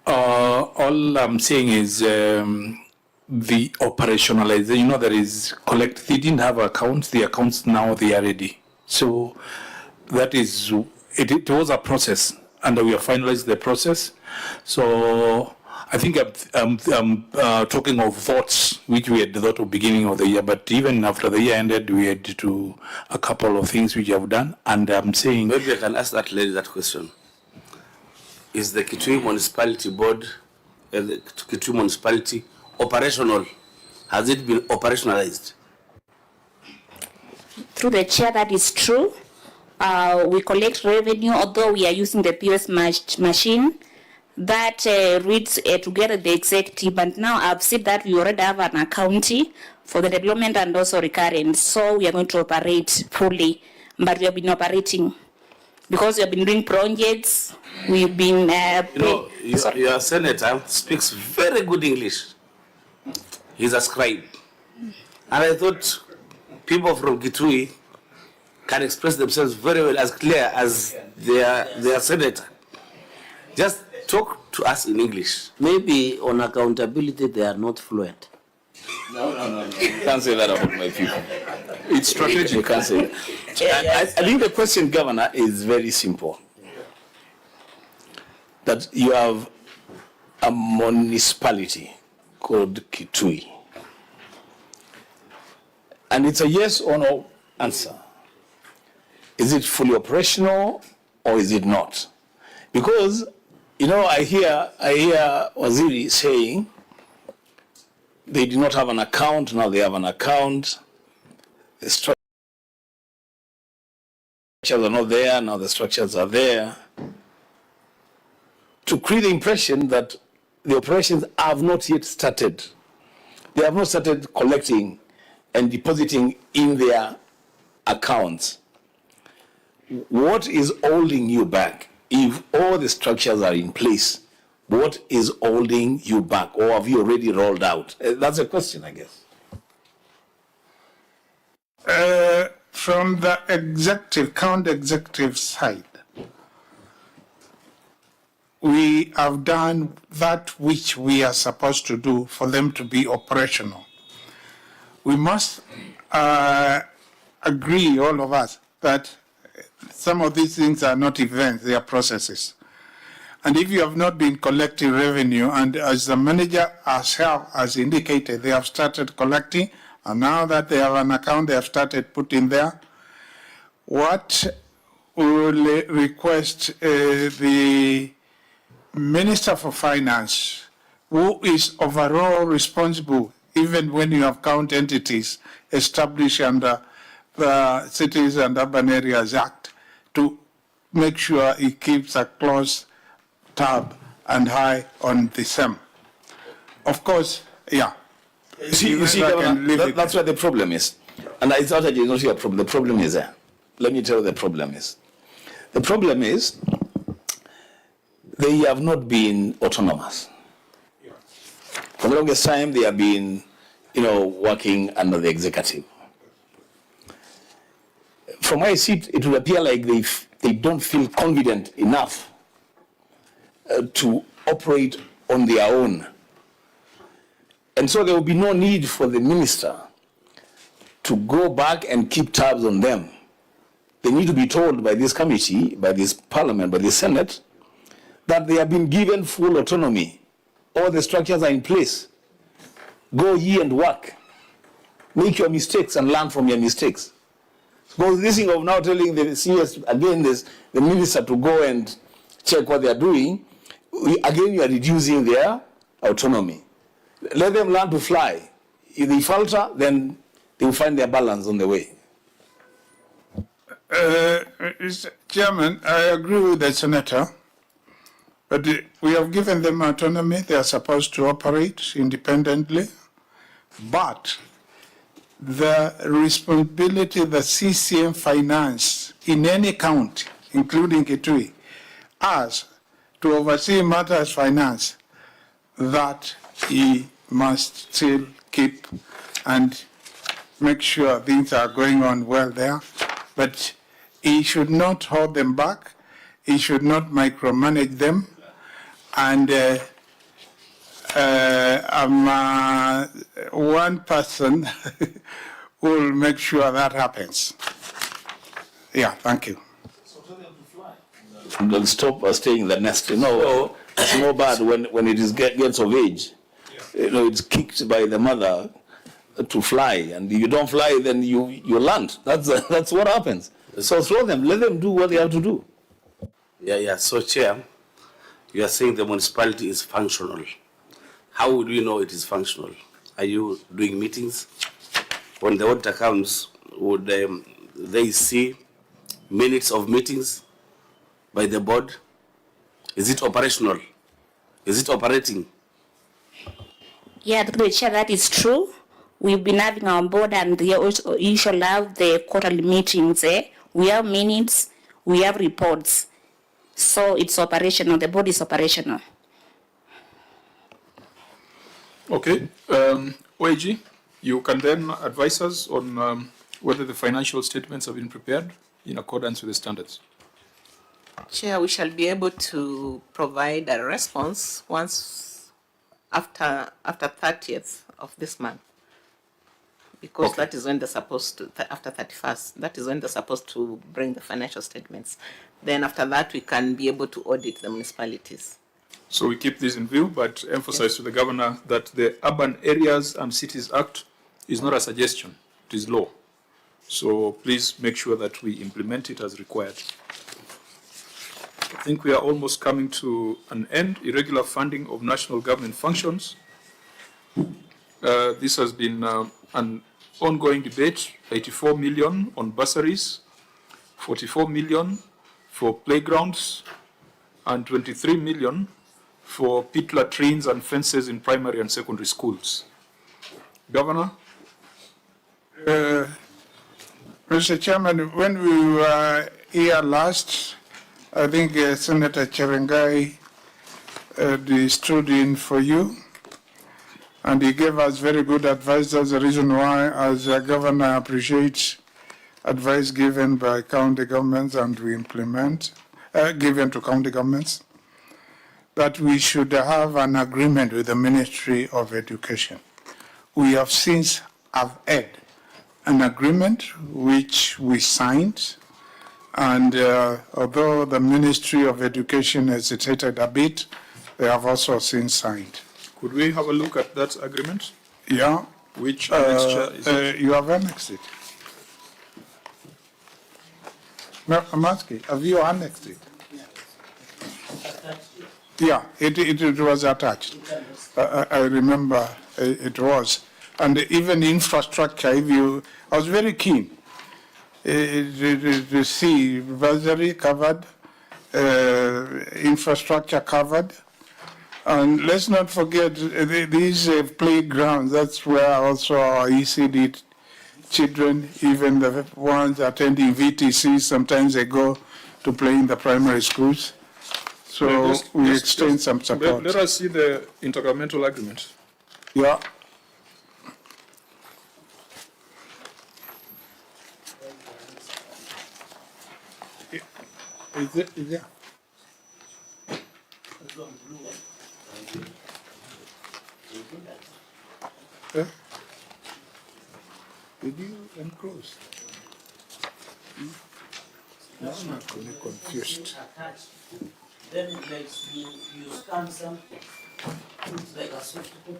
All I'm saying is the operationalization, you know, there is collect, they didn't have accounts, the accounts now they are ready. So that is, it was a process, and we have finalized the process. So I think I'm talking of votes, which we had thought at the beginning of the year, but even after the year ended, we had to do a couple of things which we have done, and I'm saying... Maybe I can ask that lady that question. Is the Kitui Municipality Board, the Kitui Municipality operational? Has it been operationalized? Through the chair, that is true. We collect revenue, although we are using the POS machine that reads together the executive. But now I've said that we already have an accounting for the development and also recurrent. So we are going to operate fully, but we have been operating because we have been doing projects. We've been. Your senator speaks very good English. He's a scribe. And I thought people from Kitui can express themselves very well, as clear as their senator. Just talk to us in English. Maybe on accountability they are not fluent. No. You can't say that about my people. It's strategic. You can't say that. I think the question, Governor, is very simple. That you have a municipality called Kitui. And it's a yes or no answer. Is it fully operational or is it not? Because, I hear Waziri saying they did not have an account, now they have an account. The structures are not there, now the structures are there. To create the impression that the operations have not yet started. They have not started collecting and depositing in their accounts. What is holding you back? If all the structures are in place, what is holding you back? Or have you already rolled out? That's a question, I guess. From the county executive side, we have done that which we are supposed to do for them to be operational. We must agree, all of us, that some of these things are not events, they are processes. And if you have not been collecting revenue, and as the manager herself has indicated, they have started collecting, and now that they have an account, they have started putting there. What we will request the Minister for Finance, who is overall responsible, even when you have county entities established under the Cities and Urban Areas Act, to make sure he keeps a close tab and eye on the same. Of course, yeah. You see, Governor, that's where the problem is. And it's not your problem. The problem is there. Let me tell you the problem is. The problem is they have not been autonomous. For the longest time, they have been, working under the executive. From where I sit, it would appear like they don't feel confident enough to operate on their own. And so there will be no need for the minister to go back and keep tabs on them. They need to be told by this committee, by this parliament, by the Senate, that they have been given full autonomy. All the structures are in place. Go ye and work. Make your mistakes and learn from your mistakes. Because this thing of now telling the CS, again, the minister to go and check what they are doing, again, you are reducing their autonomy. Let them learn to fly. If they falter, then they will find their balance on the way. Mr. Chairman, I agree with the Senator, but we have given them autonomy. They are supposed to operate independently, but the responsibility the CCM finance in any county, including Kitui, has to oversee matters finance, that he must still keep and make sure things are going on well there. But he should not hold them back. He should not micromanage them. And I'm one person who will make sure that happens. Yeah, thank you. They'll stop staying in the nest. It's more bad when it is gets of age. It's kicked by the mother to fly, and if you don't fly, then you land. That's what happens. So throw them, let them do what they have to do. Yeah. So, Chair, you are saying the municipality is functional. How would we know it is functional? Are you doing meetings? When the auditor comes, would they see minutes of meetings by the board? Is it operational? Is it operating? Yeah, the Chair, that is true. We've been having our board and they also usually have the quarterly meetings. We have minutes, we have reports. So it's operational, the board is operational. Okay. OAG, you can then advise us on whether the financial statements have been prepared in accordance with the standards. Chair, we shall be able to provide a response once after 30th of this month. Because Okay. that is when they're supposed to, after 31st, that is when they're supposed to bring the financial statements. Then after that, we can be able to audit the municipalities. So we keep this in view, but emphasize to the governor that the Urban Areas and Cities Act is not a suggestion, it is law. So please make sure that we implement it as required. I think we are almost coming to an end. Irregular funding of national government functions. This has been an ongoing debate. 84 million on bursaries, 44 million for playgrounds, and 23 million for pit latrines and fences in primary and secondary schools. Governor? Mr. Chairman, when we were here last, I think Senator Cherengai stood in for you, and he gave us very good advice. That's the reason why, as a governor, appreciates advice given by county governments and we implement, given to county governments, that we should have an agreement with the Ministry of Education. We have since had an agreement which we signed, and although the Ministry of Education hesitated a bit, they have also since signed. Could we have a look at that agreement? Yeah. Which annexure is it? You have annexed it. No, I'm asking, have you annexed it? Yeah, it was attached. I remember it was. And even infrastructure, I was very keen to see bursary covered, infrastructure covered. And let's not forget these playgrounds, that's where also our ECD children, even the ones attending VTC, sometimes they go to play in the primary schools. So we extend some support. Let us see the intergovernmental agreement. Yeah. Is it? Did you enclose? Now I'm confused. Then like you scan something, it's like a soft copy.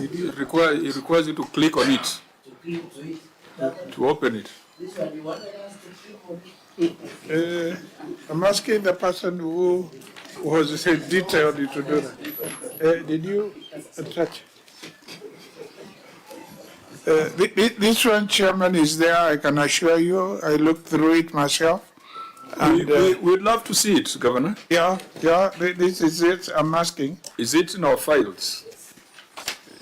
It requires you to click on it, To click to it. to open it. This one you wanted us to click on it. I'm asking the person who was detailed to do that. Did you touch? This one, Chairman, is there, I can assure you. I looked through it myself. And, We'd love to see it, Governor. Yeah, this is it, I'm asking. Is it in our files?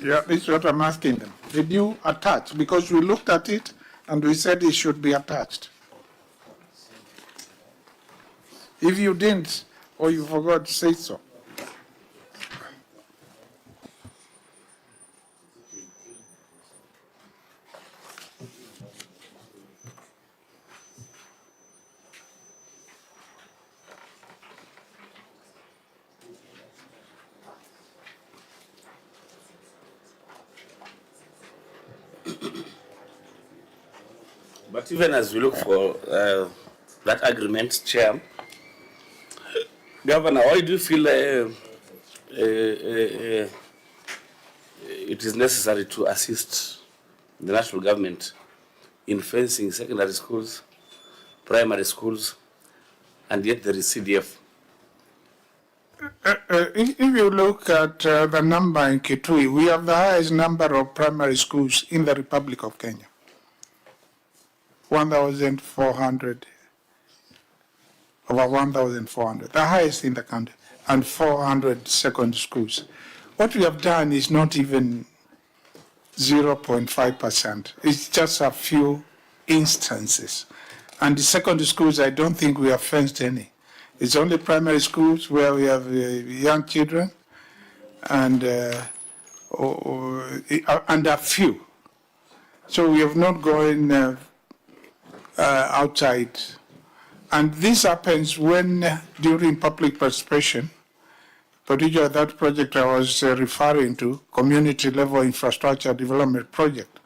Yeah, this is what I'm asking them. Did you attach? Because we looked at it and we said it should be attached. If you didn't, or you forgot to say so. But even as we look for that agreement, Chair, Governor, why do you feel it is necessary to assist the national government in fencing secondary schools, primary schools, and yet there is CDF? If you look at the number in Kitui, we have the highest number of primary schools in the Republic of Kenya. 1,400, over 1,400, the highest in the country, and 400 secondary schools. What we have done is not even 0.5%. It's just a few instances. And the secondary schools, I don't think we have fenced any. It's only primary schools where we have young children and a few. So we have not gone outside. And this happens when, during public participation, particularly that project I was referring to, community level infrastructure development project,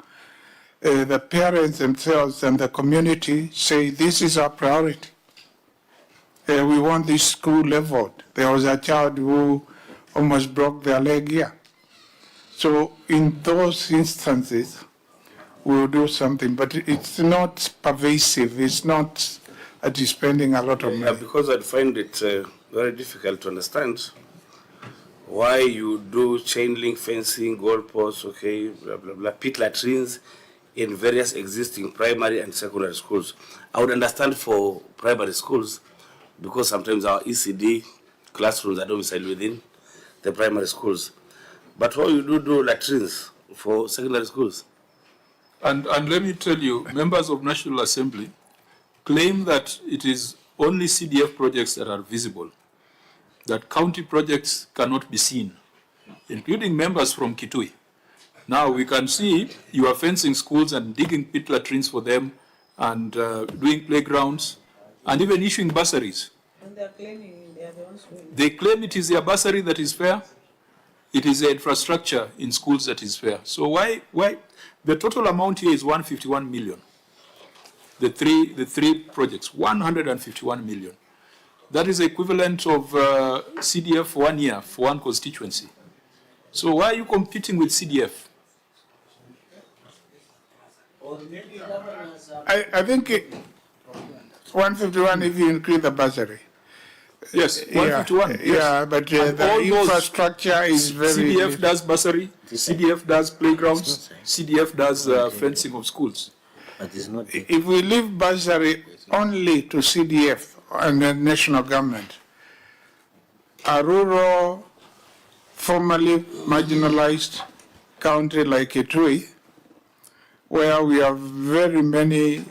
the parents themselves and the community say, this is our priority. We want this school leveled. There was a child who almost broke their leg here. So in those instances, we'll do something, but it's not pervasive. It's not spending a lot of money. Yeah, because I find it very difficult to understand why you do chain link fencing, goalposts, okay, blah, blah, blah, pit latrines in various existing primary and secondary schools. I would understand for primary schools because sometimes our ECD classrooms are domiciled within the primary schools. But why you do latrines for secondary schools? And let me tell you, members of National Assembly claim that it is only CDF projects that are visible, that county projects cannot be seen, including members from Kitui. Now we can see you are fencing schools and digging pit latrines for them and doing playgrounds and even issuing bursaries. And they are claiming they are the ones who... They claim it is their bursary that is fair. It is the infrastructure in schools that is fair. So why the total amount here is 151 million. The three projects, 151 million. That is the equivalent of CDF for 1 year for one constituency. So why are you competing with CDF? I think 151 if you increase the bursary. Yes, 151. Yeah, but the infrastructure is very... CDF does bursary, CDF does playgrounds, CDF does fencing of schools. But it's not... If we leave bursary only to CDF and the national government, a rural, formerly marginalized country like Kitui, where we have very many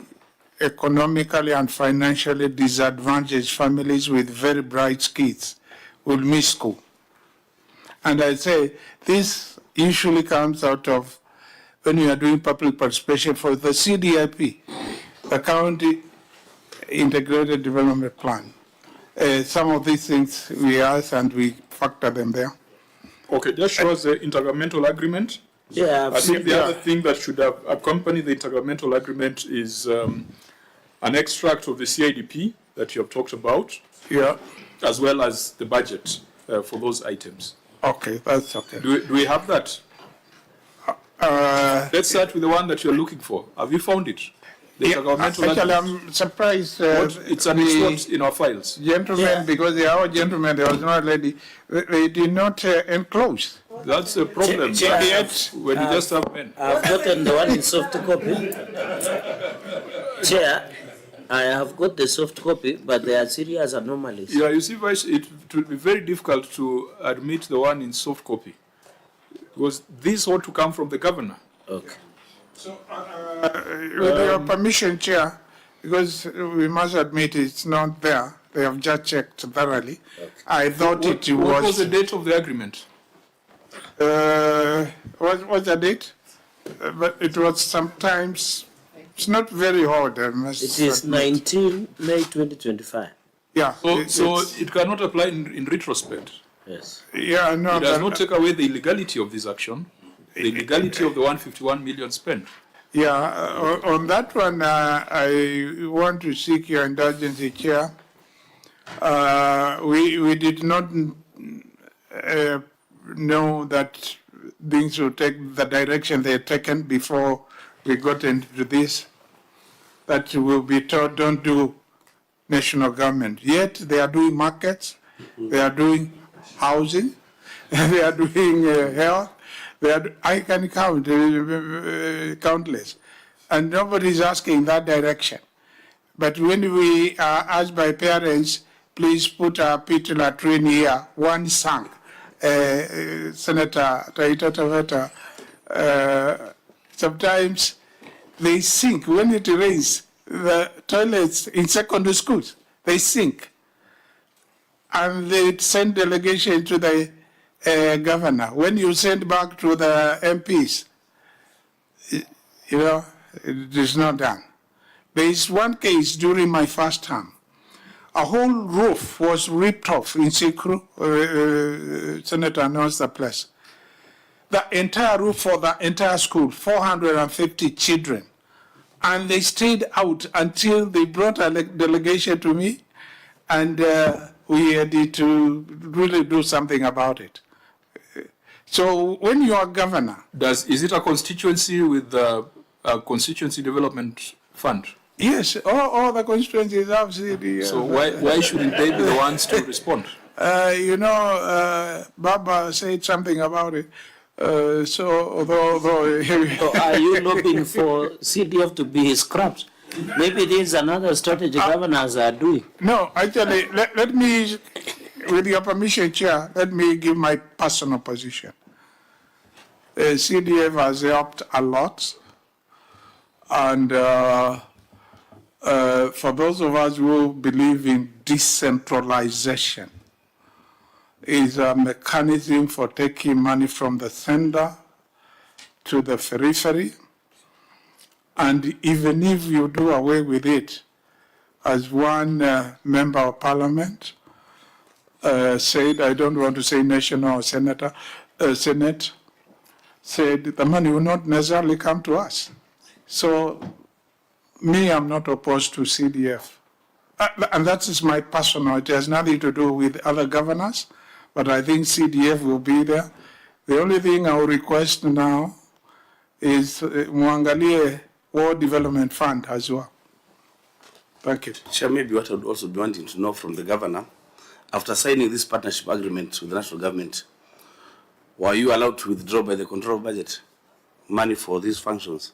economically and financially disadvantaged families with very bright kids, will miss school. And I say this usually comes out of when you are doing public participation for the CDIP, the County Integrated Development Plan. Some of these things we ask and we factor them there. Okay, that shows the intergovernmental agreement. Yeah, I think the other thing that should have accompanied the intergovernmental agreement is an extract of the CIDP that you have talked about, as well as the budget for those items. Okay, that's okay. Do we have that? Let's start with the one that you're looking for. Have you found it? The intergovernmental actually, agreement. I'm surprised. It's not in our files. Gentlemen, because they are all gentlemen, there was no lady, they did not enclose. That's a problem. Yet, when you just have men. I've gotten the one in soft copy. Chair, I have got the soft copy, but there are serious anomalies. Yeah, you see, Vice, it will be very difficult to admit the one in soft copy, because this ought to come from the governor. Okay. So, with your permission, Chair, because we must admit it's not there, they have just checked thoroughly. Okay. I thought it was... What was the date of the agreement? What's the date? But it was sometimes... It's not very old, I must It is admit. 19 May 2025. Yeah. So it cannot apply in retrospect. Yes. Yeah, no. It does not take away the illegality of this action, the illegality of the 151 million spent. Yeah, on that one, I want to seek your indulgence, Chair. We did not know that things would take the direction they had taken before we got into this, that will be told don't do national government. Yet they are doing markets, they are doing housing, they are doing health, I can count countless, and nobody is asking that direction. But when we are asked by parents, please put a pit latrine here, one sunk. Senator Taita Taveta sometimes they sink. When it rains, the toilets in secondary schools, they sink. And they send delegation to the governor. When you send back to the MPs, you know, it is not done. There is one case during my first term. A whole roof was ripped off in Sikru. Senator knows the place. The entire roof for the entire school, 450 children. And they stayed out until they brought a delegation to me, and we had to really do something about it. So when you are governor... Is it a constituency with a constituency development fund? Yes, all the constituencies have CD. So why shouldn't they be the ones to respond? You know, Baba said something about it. So are you looking for CDF to be scrapped? Maybe there's another strategy governors are doing. No, actually, let me, with your permission, Chair, let me give my personal position. CDF has helped a lot, and for those of us who believe in decentralization, is a mechanism for taking money from the center to the periphery. And even if you do away with it, as one member of parliament said, I don't want to say national or senator, Senate, said the money will not necessarily come to us. So me, I'm not opposed to CDF. And that is my personal, it has nothing to do with other governors, but I think CDF will be there. The only thing I will request now is muangalie World Development Fund as well. Thank you. Chair, maybe what I would also be wanting to know from the governor, after signing this partnership agreement with the national government, were you allowed to withdraw by the control budget money for these functions,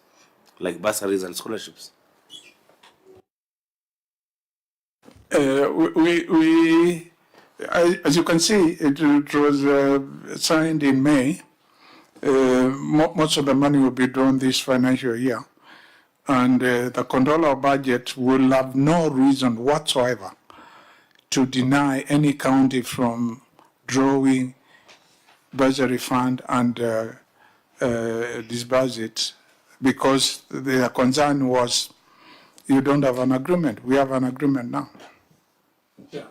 like bursaries and scholarships? As you can see, it was signed in May. Most of the money will be drawn this financial year. And the controller budget will have no reason whatsoever to deny any county from drawing bursary fund and disburse it, because their concern was you don't have an agreement. We have an agreement now. Yeah.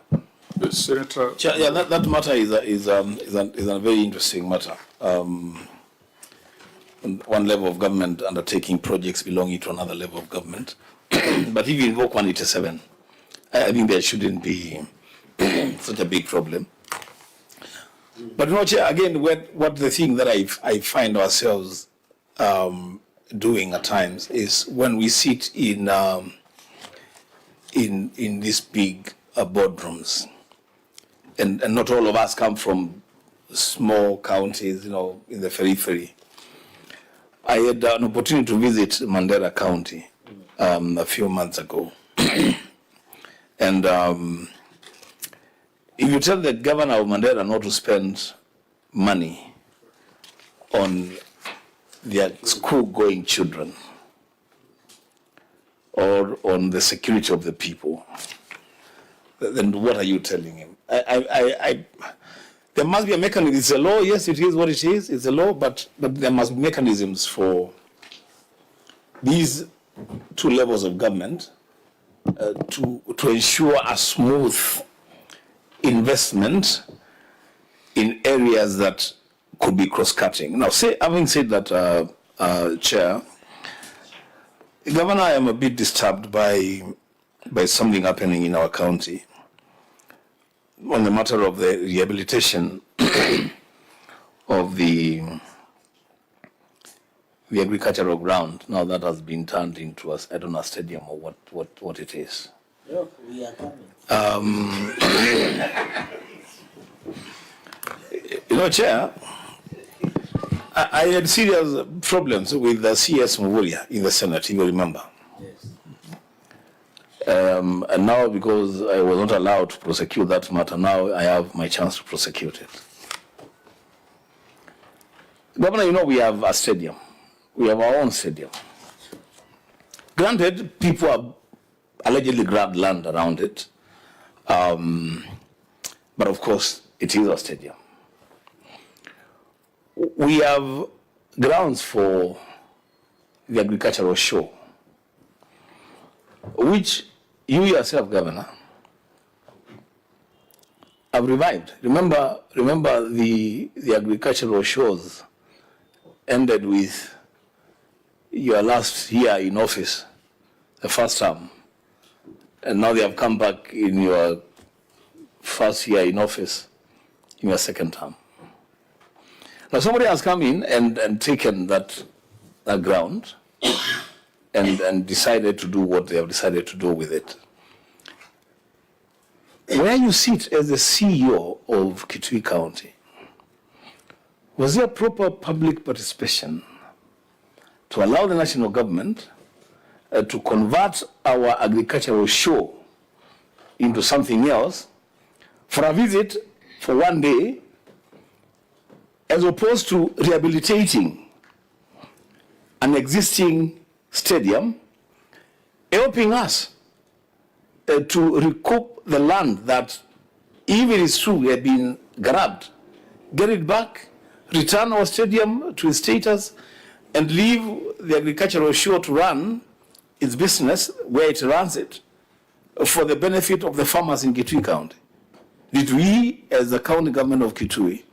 Senator. Yeah, that matter is a very interesting matter. One level of government undertaking projects belonging to another level of government. But if you invoke 187, I think there shouldn't be such a big problem. But you know, Chair, again, what the thing that I find ourselves doing at times is when we sit in these big boardrooms, and not all of us come from small counties, you know, in the periphery. I had an opportunity to visit Mandera County a few months ago. And if you tell the governor of Mandera not to spend money on their school-going children or on the security of the people, then what are you telling him? There must be a mechanism. It's a law, yes, it is what it is. It's a law, but there must be mechanisms for these two levels of government to ensure a smooth investment in areas that could be cross-cutting. Now, having said that, Chair, Governor, I am a bit disturbed by something happening in our county on the matter of the rehabilitation of the agricultural ground. Now that has been turned into a, I don't know, a stadium or what it is. Look, we are coming. You know, Chair, I had serious problems with the CS Muvuria in the Senate, if you remember. Yes. And now, because I was not allowed to prosecute that matter, now I have my chance to prosecute it. Governor, you know we have a stadium. We have our own stadium. Granted, people have allegedly grabbed land around it. But of course, it is a stadium. We have grounds for the agricultural show, which you yourself, Governor, have revived. Remember the agricultural shows ended with your last year in office, the first term, and now they have come back in your first year in office, in your second term. Now somebody has come in and taken that ground and decided to do what they have decided to do with it. Where you sit as the CEO of Kitui County, was there proper public participation to allow the national government to convert our agricultural show into something else for a visit for one day, as opposed to rehabilitating an existing stadium, helping us to recoup the land that, if it is true, had been grabbed, get it back, return our stadium to its status, and leave the agricultural show to run its business where it runs it for the benefit of the farmers in Kitui County. Did we, as the county government of Kitui,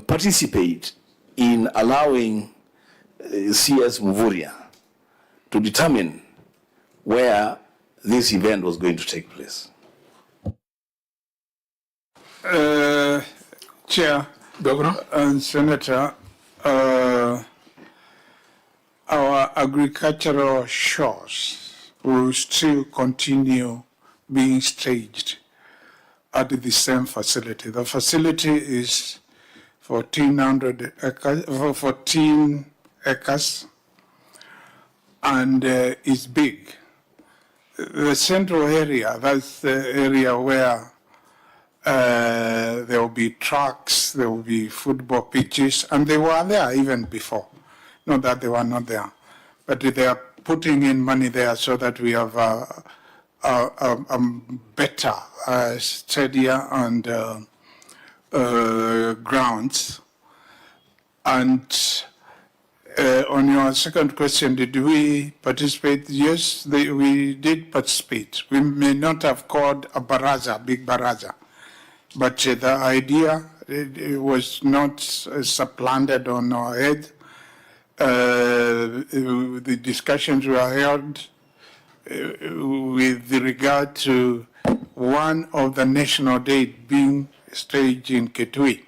participate in allowing CS Muvuria to determine where this event was going to take place? Chair, Governor? and Senator, our agricultural shows will still continue being staged at the same facility. The facility is 14 acres and is big. The central area, that's the area where there will be tracks, there will be football pitches, and they were there even before. Not that they were not there, but they are putting in money there so that we have a better stadium and grounds. And on your second question, did we participate? Yes, we did participate. We may not have called a baraza, big baraza, but the idea it was not supplanted on our head. The discussions were held with regard to one of the national day being staged in Kitui.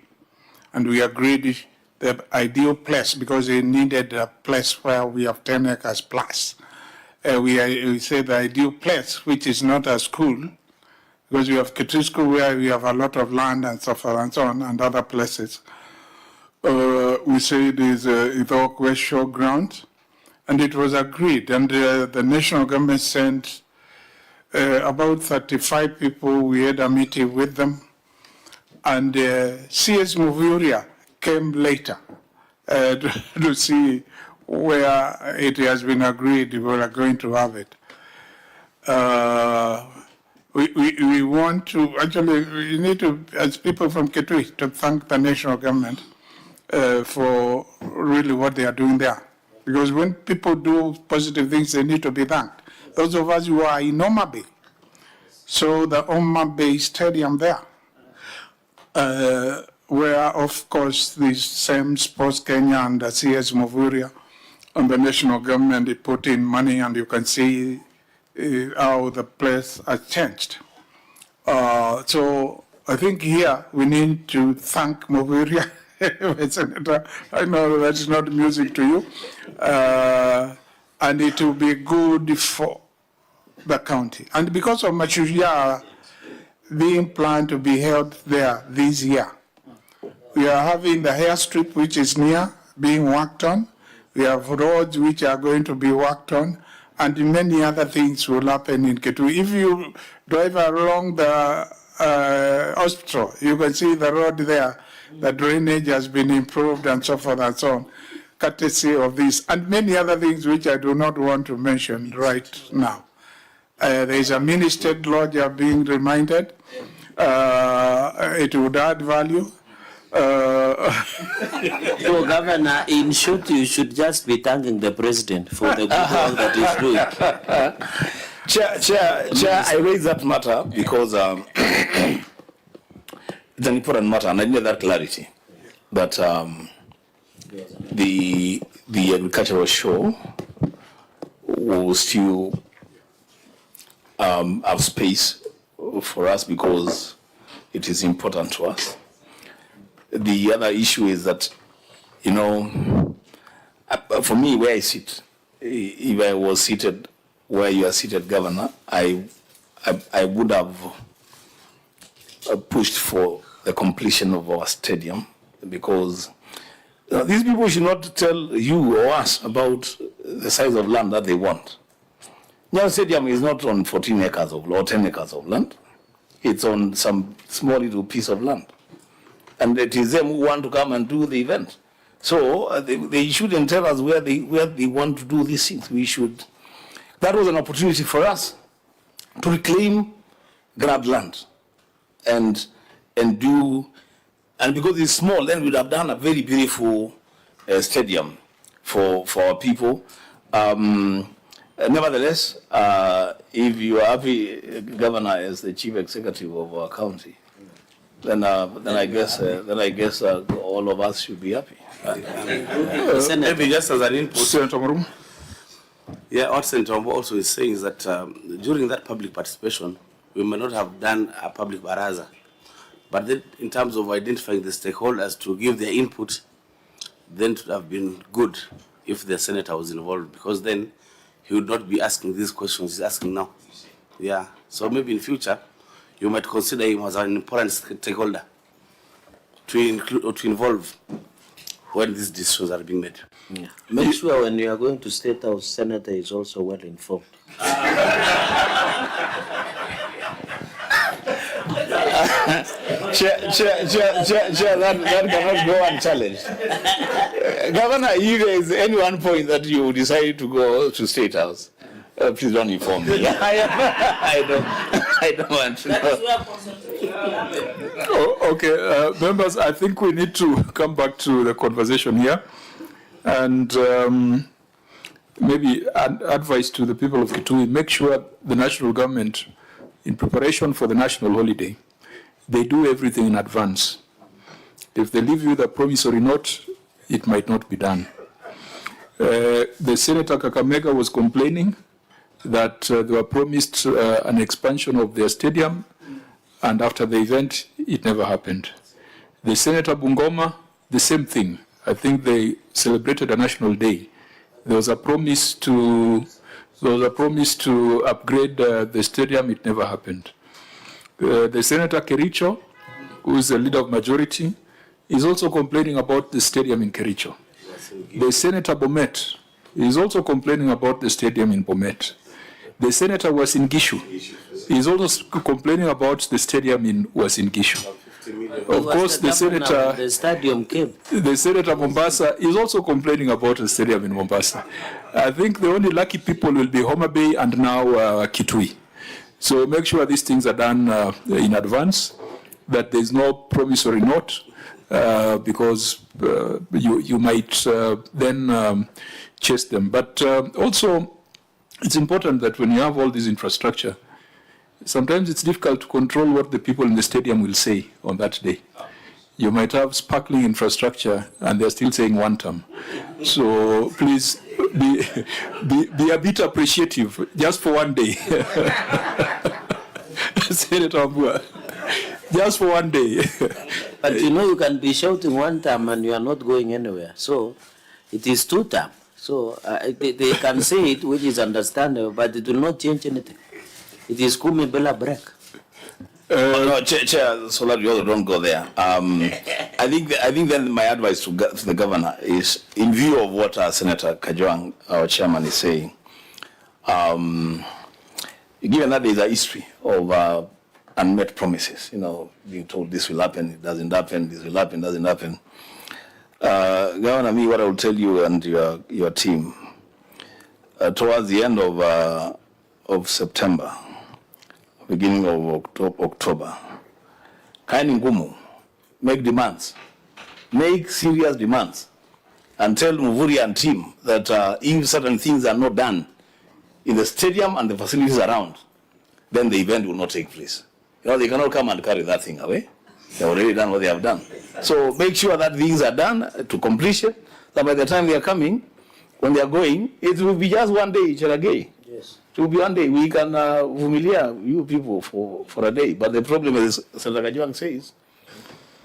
And we agreed the ideal place, because we needed a place where we have 10 acres plus. We said the ideal place, which is not a school, because we have Kitui School where we have a lot of land and so forth and so on, and other places. We said is Ithok West Shore ground, and it was agreed. And the national government sent about 35 people. We had a meeting with them, and CS Muvuria came later to see where it has been agreed we are going to have it. We want to, actually, we need to, as people from Kitui, to thank the national government for really what they are doing there. Because when people do positive things, they need to be thanked. Those of us who are in Oma Bay, so the Oma Bay Stadium there, where, of course, the same Sports Kenya and the CS Muvuria and the national government, they put in money, and you can see how the place has changed. So I think here we need to thank Muvuria. Senator, I know that's not music to you, and it will be good for the county. And because of Machuya being planned to be held there this year, we are having the airstrip, which is near, being worked on. We have roads which are going to be worked on, and many other things will happen in Kitui. If you drive along the hospital, you can see the road there the drainage has been improved and so forth and so on, courtesy of this, and many other things which I do not want to mention right now. There is a mini-state lodge being reminded. It would add value. So, Governor, in short, you should just be thanking the president for the good work that he's doing. Chair, I raise that matter because it's an important matter, and I need that clarity. That the agricultural show will still have space for us because it is important to us. The other issue is that, you know, for me, where I sit, if I was seated where you are seated, Governor, I would have pushed for the completion of our stadium because these people should not tell you or us about the size of land that they want. Nyayo Stadium is not on 14 acres of or 10 acres of land. It's on some small little piece of land. And it is them who want to come and do the event. So they shouldn't tell us where they want to do these things. We should. That was an opportunity for us to reclaim grab land and do, and because it's small, then we'd have done a very beautiful stadium for our people. Nevertheless, if you are happy, Governor, as the chief executive of our county, then I guess all of us should be happy. Maybe just as an input, Senator Marum. yeah, what Senator Ombo also is saying is that during that public participation, we may not have done a public baraza, but then in terms of identifying the stakeholders to give their input, then it would have been good if the senator was involved, because then he would not be asking these questions he's asking now. Yeah, so maybe in future, you might consider him as an important stakeholder to include or to involve when these decisions are being made. Yeah. Make sure when you are going to State House, Senator is also well informed. Chair, that cannot go unchallenged. Governor, if there is any one point that you decide to go to State House, please don't inform me. I don't want to know. Okay, members, I think we need to come back to the conversation here. And maybe an advice to the people of Kitui, make sure the national government, in preparation for the national holiday, they do everything in advance. If they leave you the promissory note, it might not be done. The Senator Kakamega was complaining that they were promised an expansion of their stadium, and after the event, it never happened. The Senator Bungoma, the same thing. I think they celebrated a national day. There was a promise to upgrade the stadium. It never happened. The Senator Kericho, who is the leader of majority, is also complaining about the stadium in Kericho. The Senator Bomet is also complaining about the stadium in Bomet. The Senator Uasin Gishu is also complaining about the stadium in Uasin Gishu. Of course, the Senator Mombasa is also complaining about the stadium in Mombasa. I think the only lucky people will be Homa Bay and now Kitui. So make sure these things are done in advance, that there is no promissory note, because you might then chase them. But also, it's important that when you have all this infrastructure, sometimes it's difficult to control what the people in the stadium will say on that day. You might have sparkling infrastructure and they're still saying one term. So please be a bit appreciative just for one day. Senator Ambua, just for one day. But you know, you can be shouting one term and you are not going anywhere. So it is 2 terms. So they can say it, which is understandable, but it will not change anything. It is Kumi Bella break. No, Chair, so that you don't go there. I think then my advice to the governor is, in view of what Senator Kajwang, our chairman, is saying, given that there is a history of unmet promises, being told this will happen, it doesn't happen, this will happen, doesn't happen. Governor, what I will tell you and your team, towards the end of September, beginning of October, kaini ngumu, make demands, make serious demands, and tell Muvuri and team that if certain things are not done in the stadium and the facilities around, then the event will not take place. They cannot come and carry that thing away. They've already done what they have done. So make sure that things are done to completion, that by the time they are coming, when they are going, it will be just one day, Cheragay. Yes. It will be one day. We can familiar you people for a day. But the problem is, Senator Kajwang says,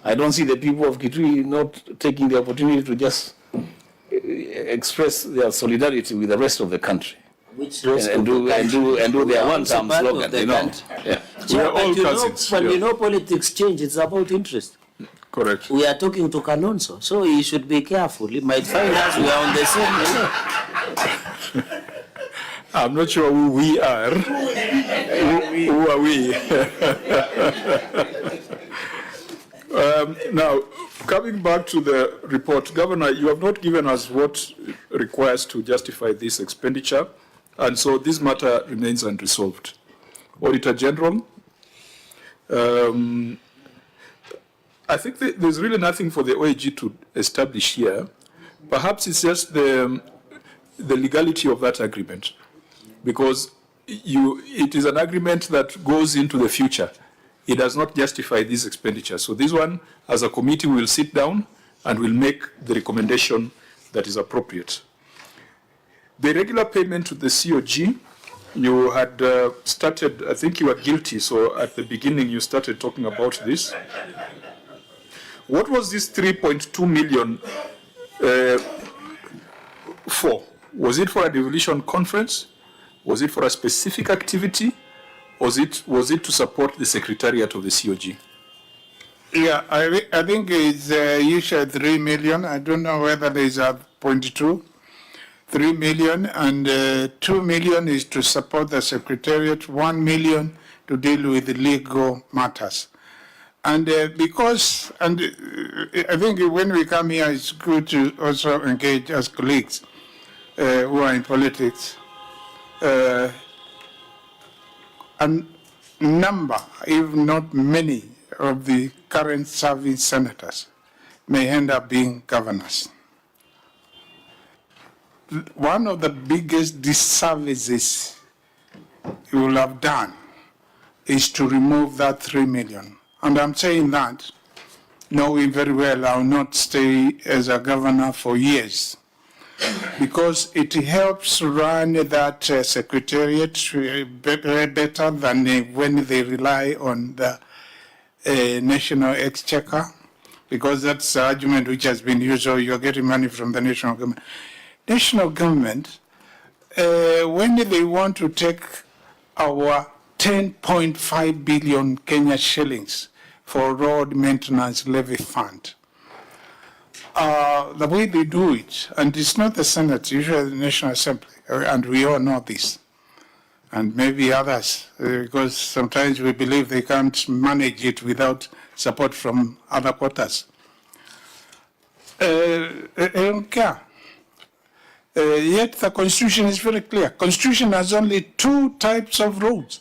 I don't see the people of Kitui not taking the opportunity to just express their solidarity with the rest of the country. And do their one-time slogan, Yeah. We are all cousins. But politics change, it's about interest. Correct. We are talking to Kanonso, so he should be careful. He might find us, we are on the same level. I'm not sure who we are. Who are we? Now, coming back to the report, Governor, you have not given us what requires to justify this expenditure, and so this matter remains unresolved. Auditor General, I think there's really nothing for the OAG to establish here. Perhaps it's just the legality of that agreement, because it is an agreement that goes into the future. It does not justify this expenditure. So this one, as a committee, we will sit down and will make the recommendation that is appropriate. The regular payment to the COG, you had started, I think you were guilty, so at the beginning you started talking about this. What was this 3.2 million for? Was it for a devolution conference? Was it for a specific activity? Was it to support the secretariat of the COG? Yeah, I think it's usually 3 million. I don't know whether there is a 0.2. 3 million, and 2 million is to support the secretariat, 1 million to deal with the legal matters. And I think when we come here, it's good to also engage as colleagues who are in politics. A number, if not many, of the current serving senators may end up being governors. One of the biggest disservices you will have done is to remove that 3 million. And I'm saying that knowing very well I will not stay as a governor for years, because it helps run that secretariat better than when they rely on the national exchequer, because that's the argument which has been used, so you're getting money from the national government. National government, when they want to take our 10.5 billion Kenya shillings for road maintenance levy fund, the way they do it, and it's not the Senate, usually the National Assembly, and we all know this, and maybe others, because sometimes we believe they can't manage it without support from other quarters. They don't care. Yet the Constitution is very clear. Constitution has only 2 types of roads: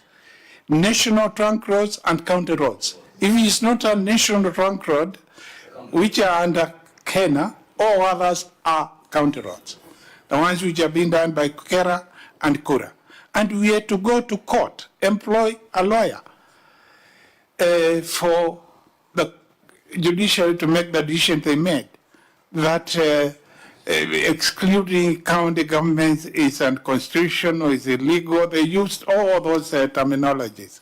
national trunk roads and county roads. If it's not a national trunk road, which are under Kenya, all others are county roads. The ones which are being done by Kera and Kura. And we had to go to court, employ a lawyer for the judiciary to make the decision they made, that excluding county governments is unconstitutional, is illegal. They used all those terminologies.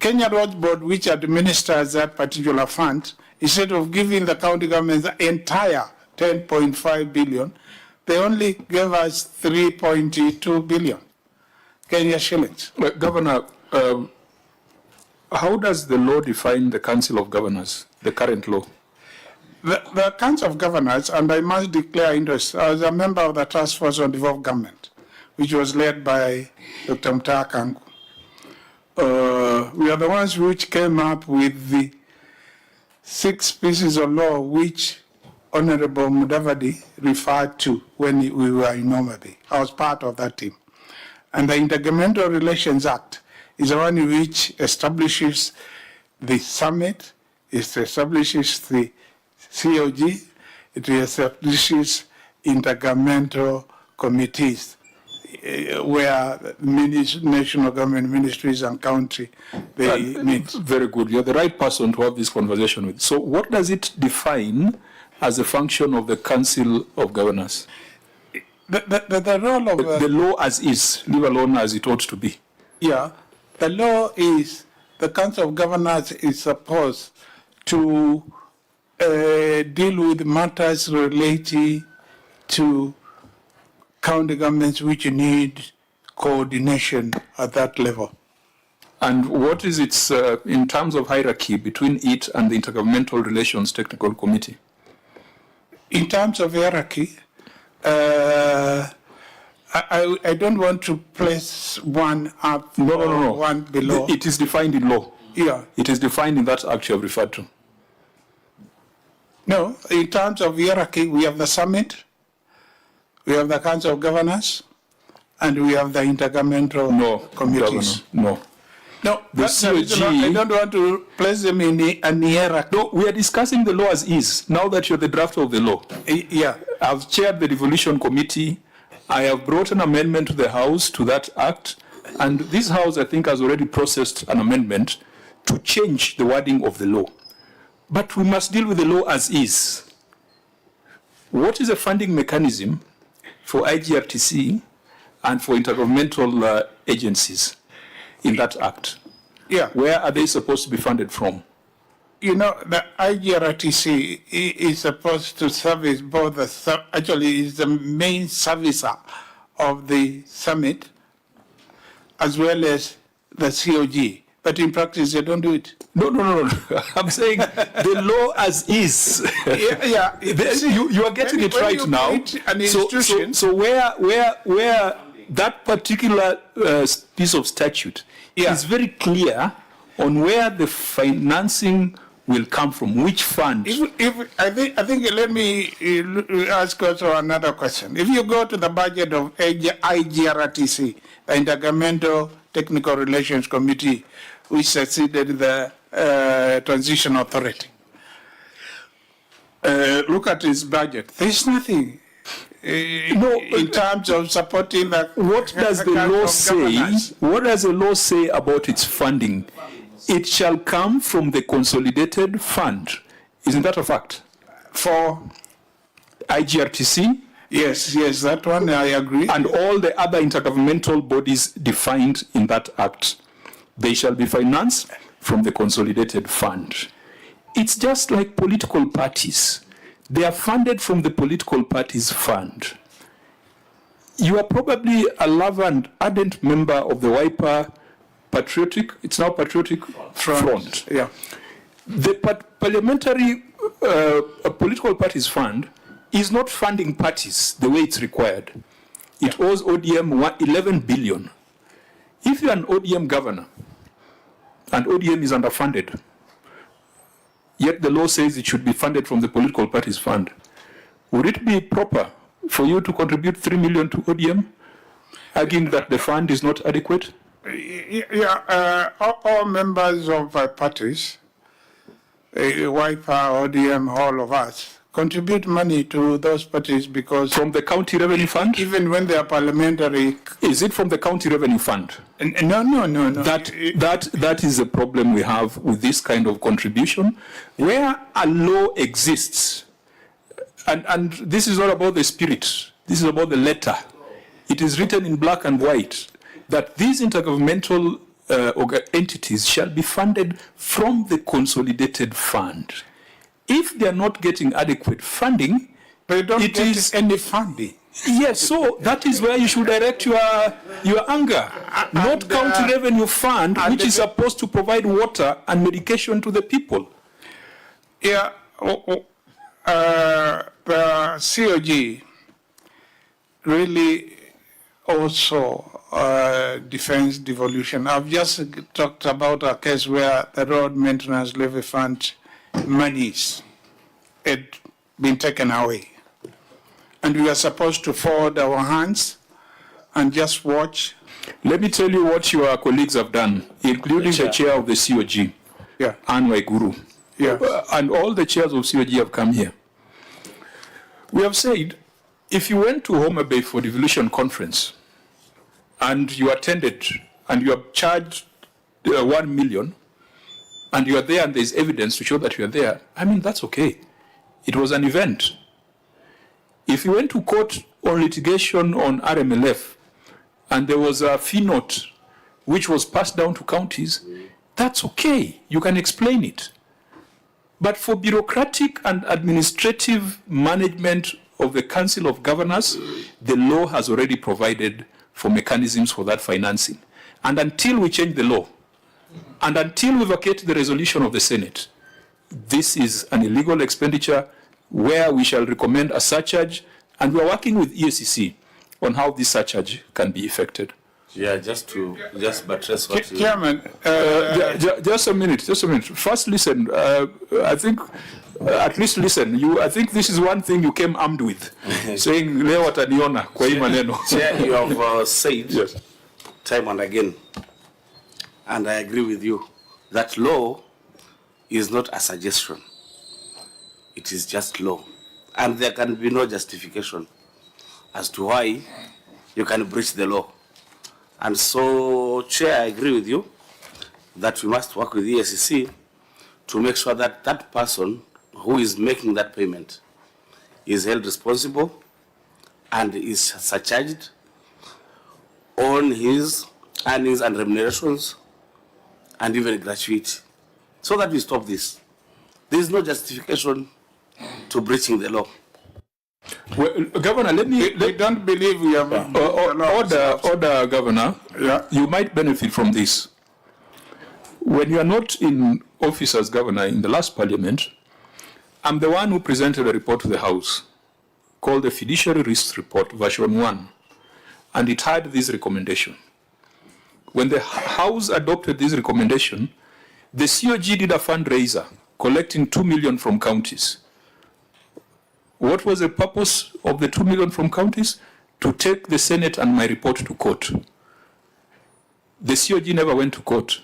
Kenya Road Board, which administers that particular fund, instead of giving the county governments the entire 10.5 billion, they only gave us 3.2 billion Kenya shillings. Governor, how does the law define the Council of Governors, the current law? The Council of Governors, and I must declare interest, as a member of the Task Force on Devolved Government, which was led by Dr. Mutakangu. we are the ones which came up with the 6 pieces of law which Honorable Mudavadi referred to when we were in Malombe. I was part of that team. And the Intergovernmental Relations Act is the one which establishes the summit, it establishes the COG, it establishes intergovernmental committees where national government ministries and country, they meet. Very good. You're the right person to have this conversation with. So what does it define as a function of the Council of Governors? The role of... the law as is, leave alone as it ought to be. Yeah, the law is, the Council of Governors is supposed to deal with matters relating to county governments which need coordination at that level. And what is its, in terms of hierarchy, between it and the Intergovernmental Relations Technical Committee? In terms of hierarchy, I don't want to place one up or one below. It is defined in law. Yeah. It is defined in that act you have referred to. No, in terms of hierarchy, we have the summit, we have the Council of Governors, and we have the intergovernmental committees. No. No, the COG, I don't want to place them in an hierarchy. No, we are discussing the law as is, now that you're the drafter of the law. Yeah. I've chaired the devolution committee. I have brought an amendment to the House to that act, and this House, I think, has already processed an amendment to change the wording of the law. But we must deal with the law as is. What is a funding mechanism for IGRTC and for intergovernmental agencies in that act? Yeah. Where are they supposed to be funded from? You know, the IGRTC is supposed to service both the, actually is the main servicer of the summit as well as the COG. But in practice, they don't do it. No. I'm saying the law as is. Yeah. You are getting it right now. An institution. So where that particular piece of statute is very clear on where the financing will come from, which fund. I think let me ask also another question. If you go to the budget of IGRTC, the Intergovernmental Technical Relations Committee, which succeeded the Transition Authority, look at its budget. There's nothing in terms of supporting the. What does the law say? Governance. What does the law say about its funding? It shall come from the consolidated fund. Isn't that a fact? For IGRTC? Yes, that one I agree. And all the other intergovernmental bodies defined in that act. They shall be financed from the consolidated fund. It's just like political parties. They are funded from the political parties fund. You are probably a lover and ardent member of the Wiper Patriotic, it's now Patriotic Front. Yeah. The parliamentary political parties fund is not funding parties the way it's required. It owes ODM 11 billion. If you're an ODM governor, and ODM is underfunded, yet the law says it should be funded from the political parties fund, would it be proper for you to contribute 3 million to ODM, arguing that the fund is not adequate? Yeah, all members of parties, Wiper, ODM, all of us, contribute money to those parties because... From the county revenue fund? Even when they are parliamentary... Is it from the county revenue fund? No. That is a problem we have with this kind of contribution, where a law exists, and this is not about the spirit, this is about the letter. It is written in black and white that these intergovernmental entities shall be funded from the consolidated fund. If they are not getting adequate funding, they don't get any funding. Yes, so that is where you should direct your anger, not county revenue fund, which is supposed to provide water and medication to the people. Yeah, the COG really also defense devolution. I've just talked about a case where the road maintenance levy fund monies had been taken away. And we are supposed to fold our hands and just watch. Let me tell you what your colleagues have done, including the chair of the COG, Anne Waiguru. And all the chairs of COG have come here. We have said, if you went to Homa Bay for devolution conference and you attended and you are charged 1 million and you are there and there's evidence to show that you are there, I mean, that's okay. It was an event. If you went to court on litigation on RMLF and there was a fee note which was passed down to counties, that's okay. You can explain it. But for bureaucratic and administrative management of the Council of Governors, the law has already provided for mechanisms for that financing. And until we change the law, and until we vacate the resolution of the Senate, this is an illegal expenditure where we shall recommend a surcharge, and we are working with EACC on how this surcharge can be effected. Yeah, just buttress what you... Chairman, just a minute. First, listen. I think, at least listen. I think this is one thing you came armed with, saying leo wataniona kwa hii maneno. Chair, you have said time and again, and I agree with you, that law is not a suggestion. It is just law. And there can be no justification as to why you can breach the law. And so, Chair, I agree with you that we must work with the EACC to make sure that that person who is making that payment is held responsible and is surcharged on his earnings and remunerations and even gratuity, so that we stop this. There is no justification to breaching the law. Well, Governor, we don't believe we have order, Governor. You might benefit from this. When you are not in office as Governor in the last Parliament, I'm the one who presented a report to the House called the Fiduciary Risk Report, version 1, and it had this recommendation. When the House adopted this recommendation, the COG did a fundraiser collecting 2 million from counties. What was the purpose of the 2 million from counties? To take the Senate and my report to court. The COG never went to court,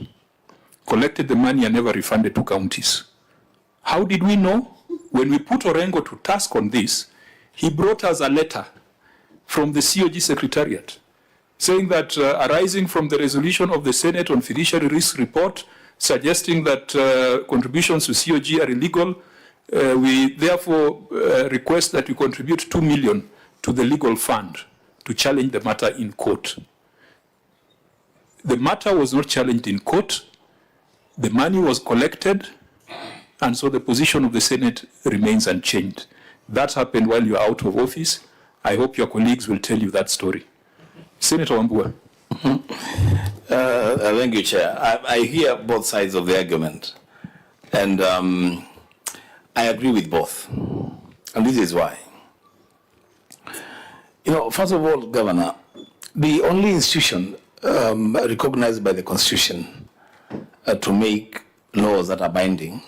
collected the money and never refunded to counties. How did we know? When we put Orengo to task on this, he brought us a letter from the COG Secretariat saying that arising from the resolution of the Senate on fiduciary risk report, suggesting that contributions to COG are illegal, we therefore request that you contribute 2 million to the legal fund to challenge the matter in court. The matter was not challenged in court. The money was collected, and so the position of the Senate remains unchanged. That happened while you are out of office. I hope your colleagues will tell you that story. Senator Wambua. Thank you, Chair. I hear both sides of the argument, and I agree with both, and this is why. You know, first of all, Governor, the only institution recognized by the Constitution to make laws that are binding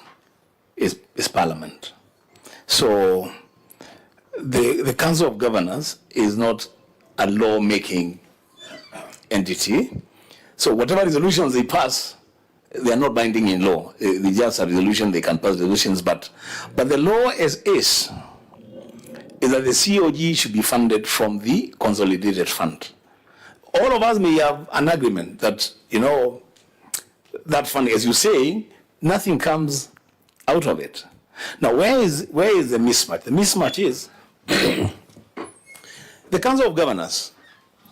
is Parliament. So the Council of Governors is not a law-making entity. So whatever resolutions they pass, they are not binding in law. They just a resolution, they can pass resolutions, but the law is that the COG should be funded from the consolidated fund. All of us may have an agreement that, you know, that fund, as you say, nothing comes out of it. Now, where is the mismatch? The mismatch is the Council of Governors,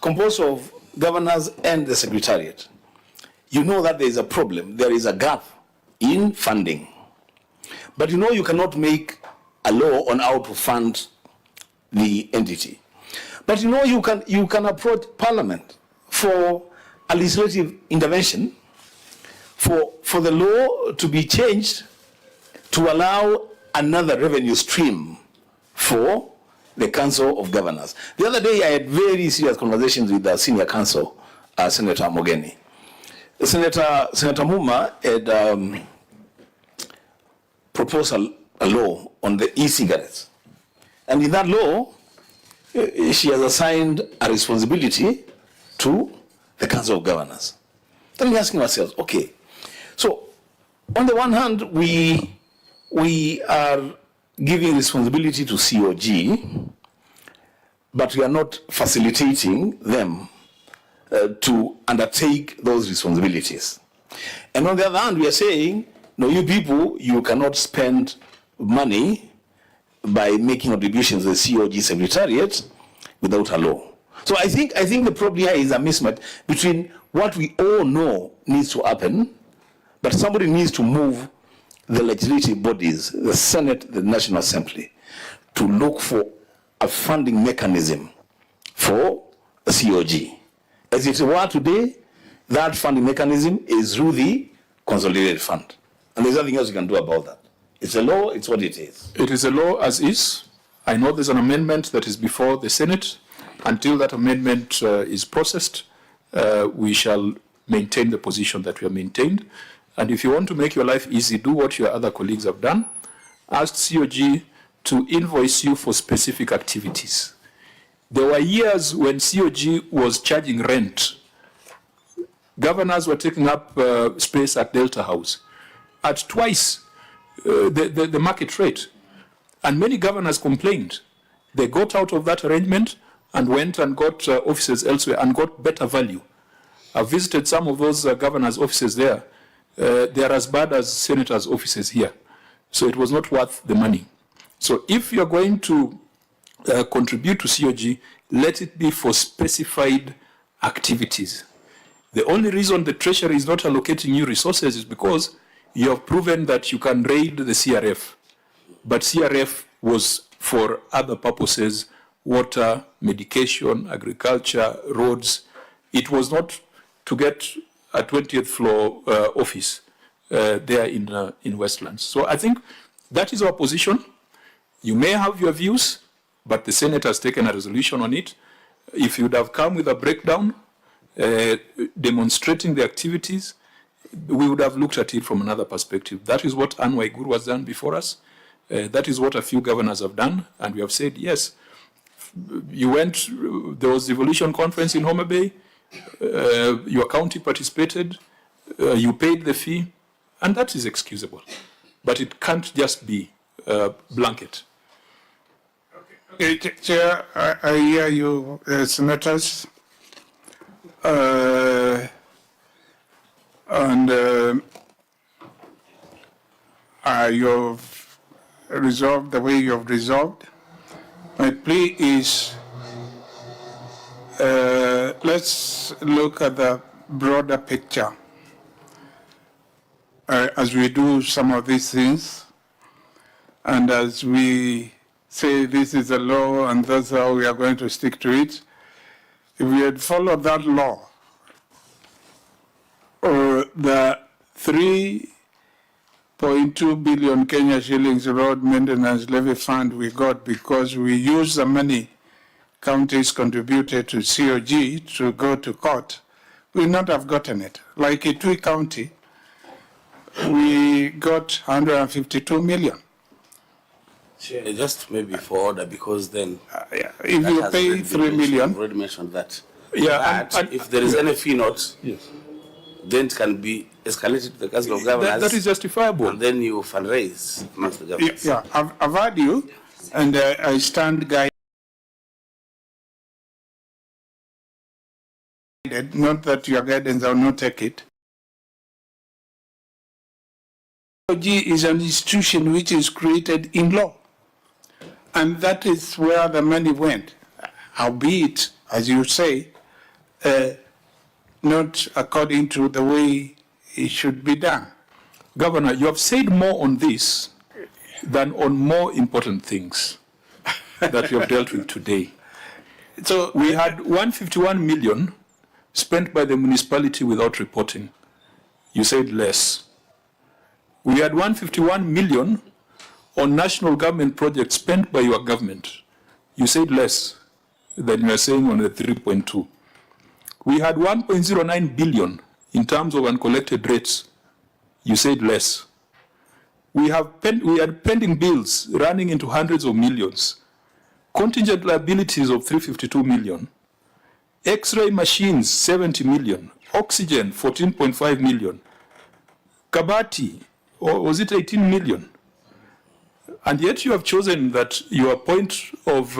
composed of governors and the Secretariat. You know that there is a problem, there is a gap in funding. But you know you cannot make a law on how to fund the entity. But you know you can approach Parliament for a legislative intervention, for the law to be changed to allow another revenue stream for the Council of Governors. The other day I had very serious conversations with the senior counsel Senator Mogeni. Senator Muma had proposed a law on the e-cigarettes. And in that law, she has assigned a responsibility to the Council of Governors. Then we're asking ourselves, okay, so on the one hand, we are giving responsibility to COG, but we are not facilitating them to undertake those responsibilities. And on the other hand, we are saying, no, you people, you cannot spend money by making contributions to the COG Secretariat without a law. So I think the problem here is a mismatch between what we all know needs to happen, but somebody needs to move the legislative bodies, the Senate, the National Assembly, to look for a funding mechanism for the COG. As it were today, that funding mechanism is through the consolidated fund. And there's nothing else you can do about that. It's a law, it's what it is. It is a law as is. I know there's an amendment that is before the Senate. Until that amendment is processed, we shall maintain the position that we have maintained. And if you want to make your life easy, do what your other colleagues have done. Ask COG to invoice you for specific activities. There were years when COG was charging rent. Governors were taking up space at Delta House at twice the market rate. And many governors complained. They got out of that arrangement and went and got offices elsewhere and got better value. I've visited some of those governors' offices there. They are as bad as senators' offices here. So it was not worth the money. So if you're going to contribute to COG, let it be for specified activities. The only reason the Treasury is not allocating you resources is because you have proven that you can raid the CRF. But CRF was for other purposes: water, medication, agriculture, roads. It was not to get a 20th floor office there in Westlands. So I think that is our position. You may have your views, but the Senate has taken a resolution on it. If you would have come with a breakdown demonstrating the activities, we would have looked at it from another perspective. That is what Anne Waiguru has done before us. That is what a few governors have done, and we have said, yes, you went, there was the devolution conference in Homa Bay, your county participated, you paid the fee, and that is excusable. But it can't just be blanket. Okay, Chair, I hear you, senators. You've resolved the way you've resolved. My plea is, let's look at the broader picture as we do some of these things, and as we say this is a law and that's how we are going to stick to it. If we had followed that law, or the 3.2 billion Kenya shillings road maintenance levy fund we got because we used the money counties contributed to COG to go to court, we would not have gotten it. Like Kitui County, we got 152 million. Just maybe for order, because then if you pay 3 million, I've already mentioned that. Yeah, and if there is any fee note, yes, then it can be escalated to the Council of Governors. That is justifiable. And then you fundraise amongst the governors. Yeah, I've heard you, and I stand guided. Not that your guidance, I will not take it. COG is an institution which is created in law, and that is where the money went, albeit, as you say, not according to the way it should be done. Governor, you have said more on this than on more important things that we have dealt with today. So we had 151 million spent by the municipality without reporting. You said less. We had 151 million on national government projects spent by your government. You said less than you are saying on the 3.2. We had 1.09 billion in terms of uncollected rates. You said less. We had pending bills running into hundreds of millions. Contingent liabilities of 352 million. X-ray machines, 70 million. Oxygen, 14.5 million. Kabati, or was it 18 million? And yet you have chosen that your point of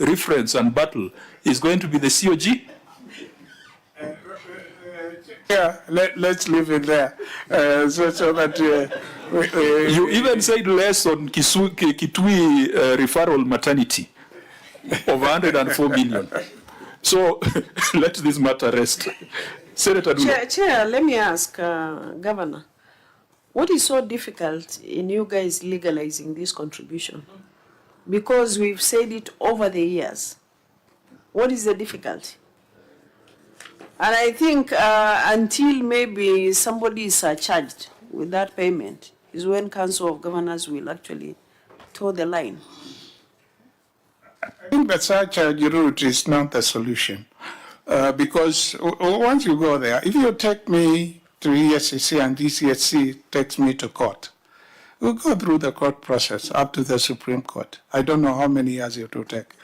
reference and battle is going to be the COG? Yeah, let's leave it there. So that you even said less on Kitui referral maternity of 104 million. So let this matter rest. Senator Dula. Chair, let me ask, Governor, what is so difficult in you guys legalizing this contribution? Because we've said it over the years. What is the difficulty? And I think until maybe somebody is charged with that payment is when Council of Governors will actually toe the line. I think the surcharge route is not the solution. Because once you go there, if you take me to ESCC and ECSC takes me to court, we'll go through the court process up to the Supreme Court. I don't know how many years it will take.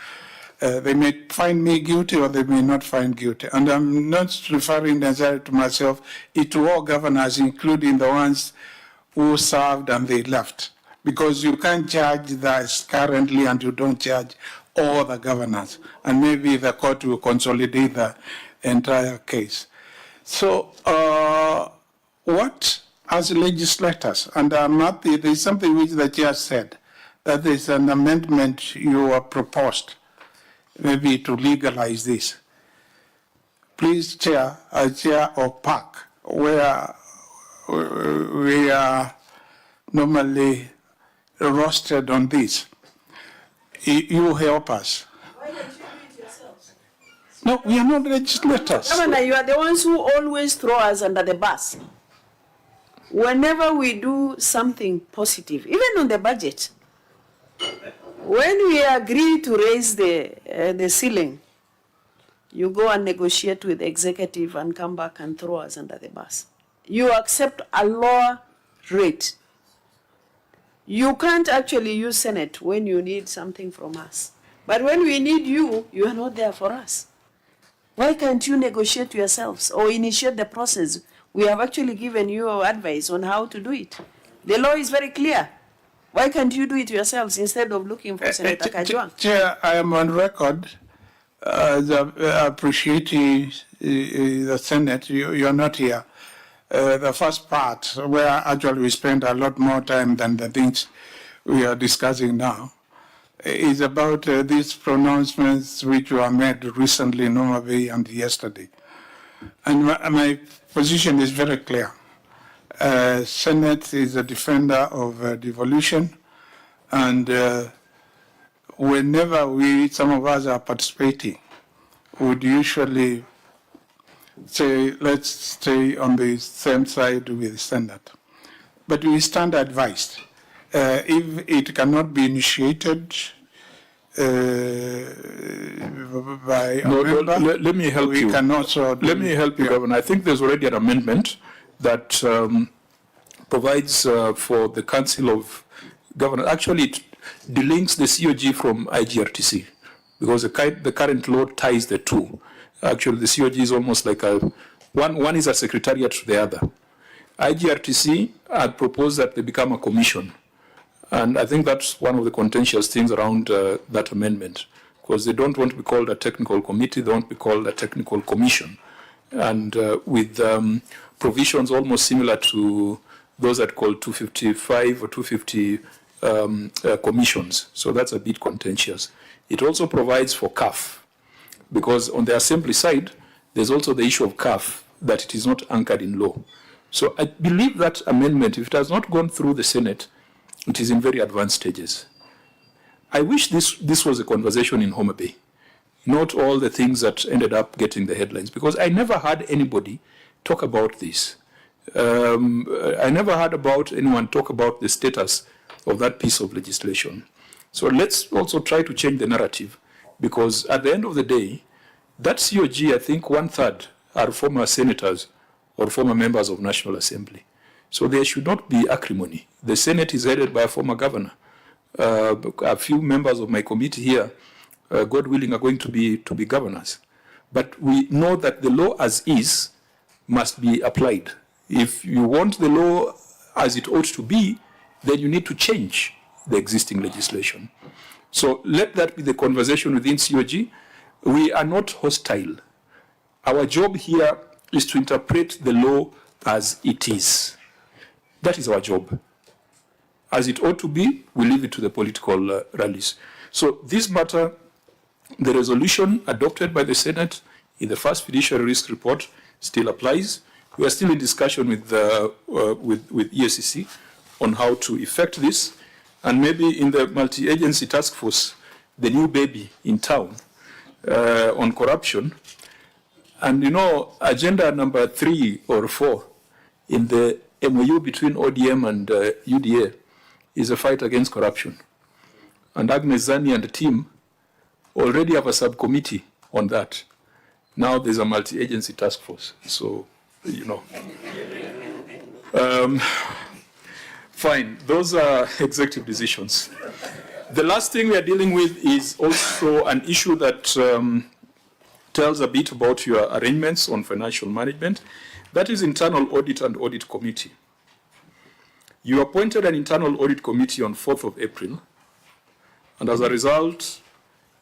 They may find me guilty or they may not find guilty. And I'm not referring necessarily to myself, it's to all governors, including the ones who served and they left. Because you can't judge that currently and you don't judge all the governors. And maybe the court will consolidate the entire case. So what, as legislators, and there's something which the chair said, that there's an amendment you have proposed, maybe to legalize this. Please, Chair, Chair of PAC, where we are normally rostered on this, you help us. Why don't you do it yourselves? No, we are not legislators. Governor, you are the ones who always throw us under the bus. Whenever we do something positive, even on the budget, when we agree to raise the ceiling, you go and negotiate with the executive and come back and throw us under the bus. You accept a lower rate. You can't actually use Senate when you need something from us. But when we need you, you are not there for us. Why can't you negotiate yourselves or initiate the process? We have actually given you advice on how to do it. The law is very clear. Why can't you do it yourselves instead of looking for Senator Kajwang? Chair, I am on record appreciating the Senate. You're not here. The first part, where actually we spend a lot more time than the things we are discussing now, is about these pronouncements which were made recently in Malombe and yesterday. And my position is very clear. Senate is a defender of devolution, and whenever some of us are participating, would usually say, let's stay on the same side with the Senate. But we stand advised. If it cannot be initiated by a member, let me help you. We can also let me help you, Governor. I think there's already an amendment that provides for the Council of Governors. Actually, it delinks the COG from IGRTC because the current law ties the two. Actually, the COG is almost like one is a secretariat to the other. IGRTC had proposed that they become a commission. And I think that's one of the contentious things around that amendment, because they don't want to be called a technical committee, they want to be called a technical commission. And with provisions almost similar to those that call 255 or 250 commissions. So that's a bit contentious. It also provides for CAF, because on the assembly side, there's also the issue of CAF, that it is not anchored in law. So I believe that amendment, if it has not gone through the Senate, it is in very advanced stages. I wish this was a conversation in Homa Bay, not all the things that ended up getting the headlines, because I never heard anybody talk about this. I never heard about anyone talk about the status of that piece of legislation. So let's also try to change the narrative, because at the end of the day, that COG, I think 1/3 are former senators or former members of National Assembly. So there should not be acrimony. The Senate is headed by a former governor. A few members of my committee here, God willing, are going to be governors. But we know that the law as is must be applied. If you want the law as it ought to be, then you need to change the existing legislation. So let that be the conversation within COG. We are not hostile. Our job here is to interpret the law as it is. That is our job. As it ought to be, we leave it to the political rallies. So this matter, the resolution adopted by the Senate in the first fiduciary risk report still applies. We are still in discussion with EACC on how to effect this. And maybe in the multi-agency task force, the new baby in town on corruption. And you know, agenda number 3 or 4 in the MOU between ODM and UDA is a fight against corruption. And Agnes Zani and the team already have a subcommittee on that. Now there's a multi-agency task force. So, you know. Fine, those are executive decisions. The last thing we are dealing with is also an issue that tells a bit about your arrangements on financial management. That is internal audit and audit committee. You appointed an internal audit committee on 4th of April, and as a result,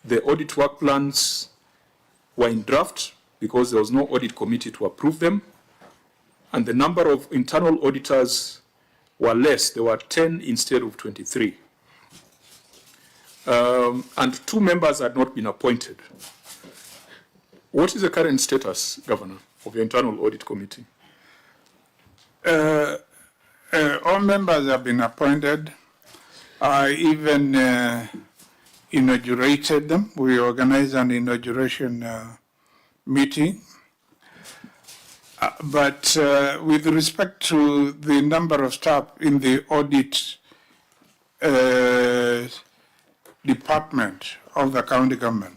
the audit work plans were in draft because there was no audit committee to approve them, and the number of internal auditors were less. There were 10 instead of 23. And 2 members had not been appointed. What is the current status, Governor, of your internal audit committee? All members have been appointed. I even inaugurated them. We organized an inauguration meeting. But with respect to the number of staff in the audit department of the county government,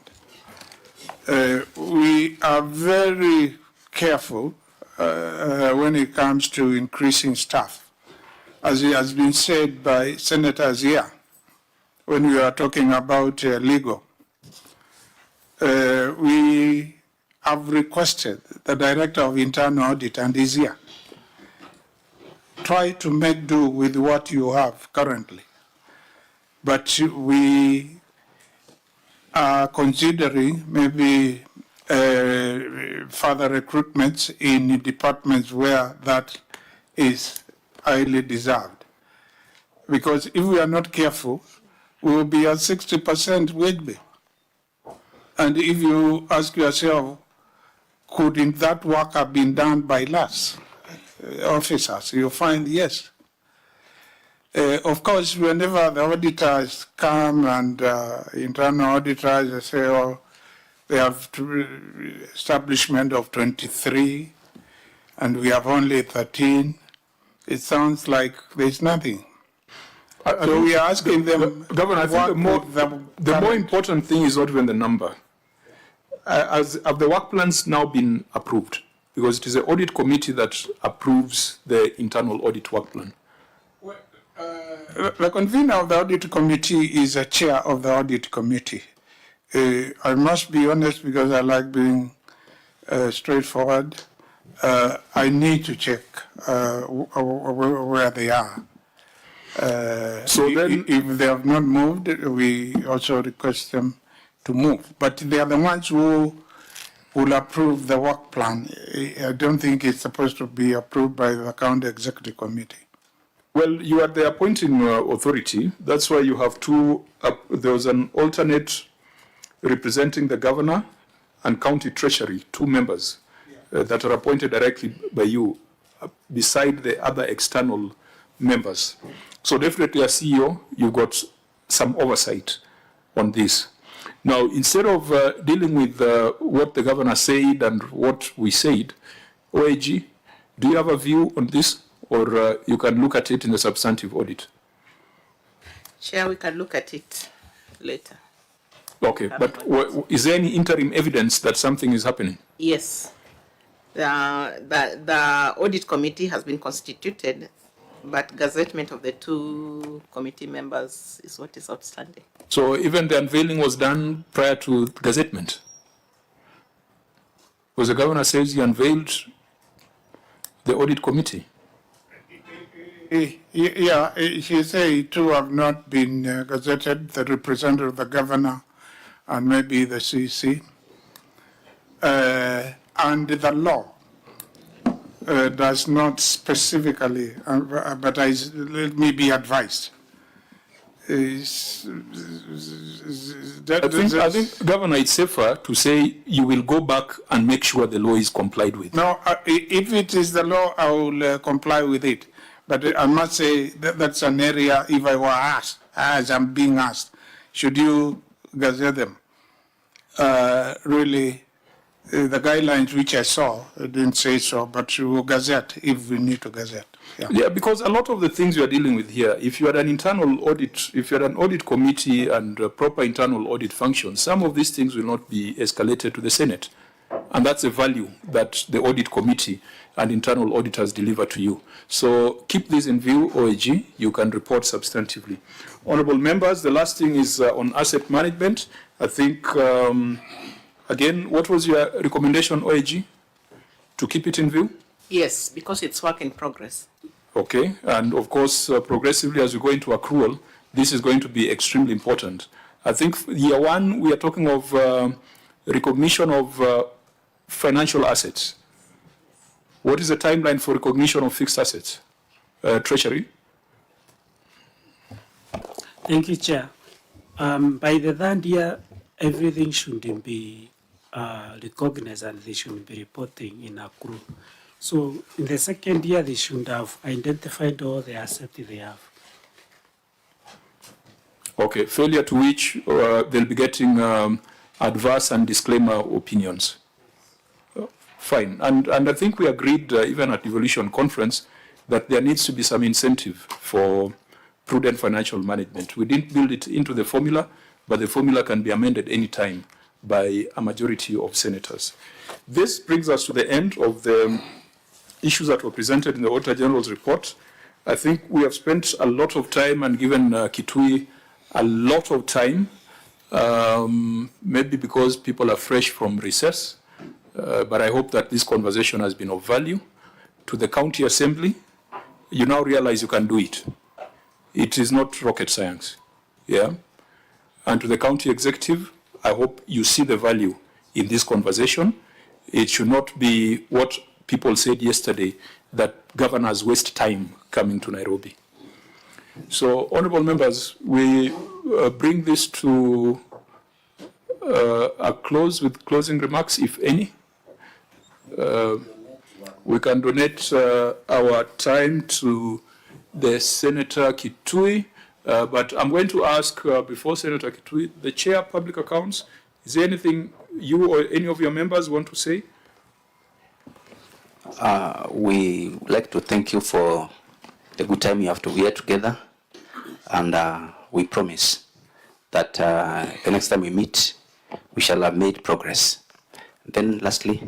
we are very careful when it comes to increasing staff. As it has been said by senators here, when we are talking about legal, we have requested the Director of Internal Audit, and is here, try to make do with what you have currently. But we are considering maybe further recruitments in departments where that is highly deserved. Because if we are not careful, we will be at 60% wage bill. And if you ask yourself, couldn't that work have been done by less officers? You find yes. Of course, whenever the auditors come and internal auditors, they say, oh, they have establishment of 23 and we have only 13. It sounds like there's nothing. So we are asking them, Governor, I think the more important thing is not even the number. Have the work plans now been approved? Because it is the audit committee that approves the internal audit work plan. The convener of the audit committee is a chair of the audit committee. I must be honest because I like being straightforward. I need to check where they are. So then, if they have not moved, we also request them to move. But they are the ones who will approve the work plan. I don't think it's supposed to be approved by the county executive committee. well, you are the appointing authority. That's why you have two. There was an alternate representing the governor and county treasury, 2 members that are appointed directly by you, beside the other external members. So definitely as CEO, you've got some oversight on this. Now, instead of dealing with what the governor said and what we said, OAG, do you have a view on this, or you can look at it in the substantive audit? Chair, we can look at it later. Okay, but is there any interim evidence that something is happening? Yes. The audit committee has been constituted, but gazettement of the 2 committee members is what is outstanding. So even the unveiling was done prior to gazettement? Because the governor says he unveiled the audit committee. Yeah, he said 2 have not been gazetted, the representative of the governor and maybe the CC. And the law does not specifically, but let me be advised. I think, Governor, it's safer to say you will go back and make sure the law is complied with. No, if it is the law, I will comply with it. But I must say that's an area, if I were asked, as I'm being asked, should you gazette them? Really, the guidelines which I saw didn't say so, but you will gazette if we need to gazette. Yeah, because a lot of the things we are dealing with here, if you had an internal audit, if you had an audit committee and proper internal audit functions, some of these things will not be escalated to the Senate. And that's a value that the audit committee and internal auditors deliver to you. So keep this in view, OAG. You can report substantively. Honorable members, the last thing is on asset management. I think, again, what was your recommendation, OAG? To keep it in view? Yes, because it's work in progress. Okay, and of course, progressively as we go into accrual, this is going to be extremely important. I think year 1, we are talking of recognition of financial assets. What is the timeline for recognition of fixed assets? Treasury? Thank you, Chair. By the 3rd year, everything should be recognized and they should be reporting in accrual. So in the 2nd year, they should have identified all the assets they have. Okay, failure to which they'll be getting adverse and disclaimer opinions. Fine, and I think we agreed even at Evolution Conference that there needs to be some incentive for prudent financial management. We didn't build it into the formula, but the formula can be amended any time by a majority of senators. This brings us to the end of the issues that were presented in the Auditor General's report. I think we have spent a lot of time and given Kitui a lot of time, maybe because people are fresh from recess, but I hope that this conversation has been of value. To the County Assembly, you now realize you can do it. It is not rocket science, yeah? And to the County Executive, I hope you see the value in this conversation. It should not be what people said yesterday, that governors waste time coming to Nairobi. So, honorable members, we bring this to a close with closing remarks, if any. We can donate our time to the Senator Kitui, but I'm going to ask, before Senator Kitui, the Chair of Public Accounts, is there anything you or any of your members want to say? We would like to thank you for the good time we had together, and we promise that the next time we meet, we shall have made progress. Then lastly,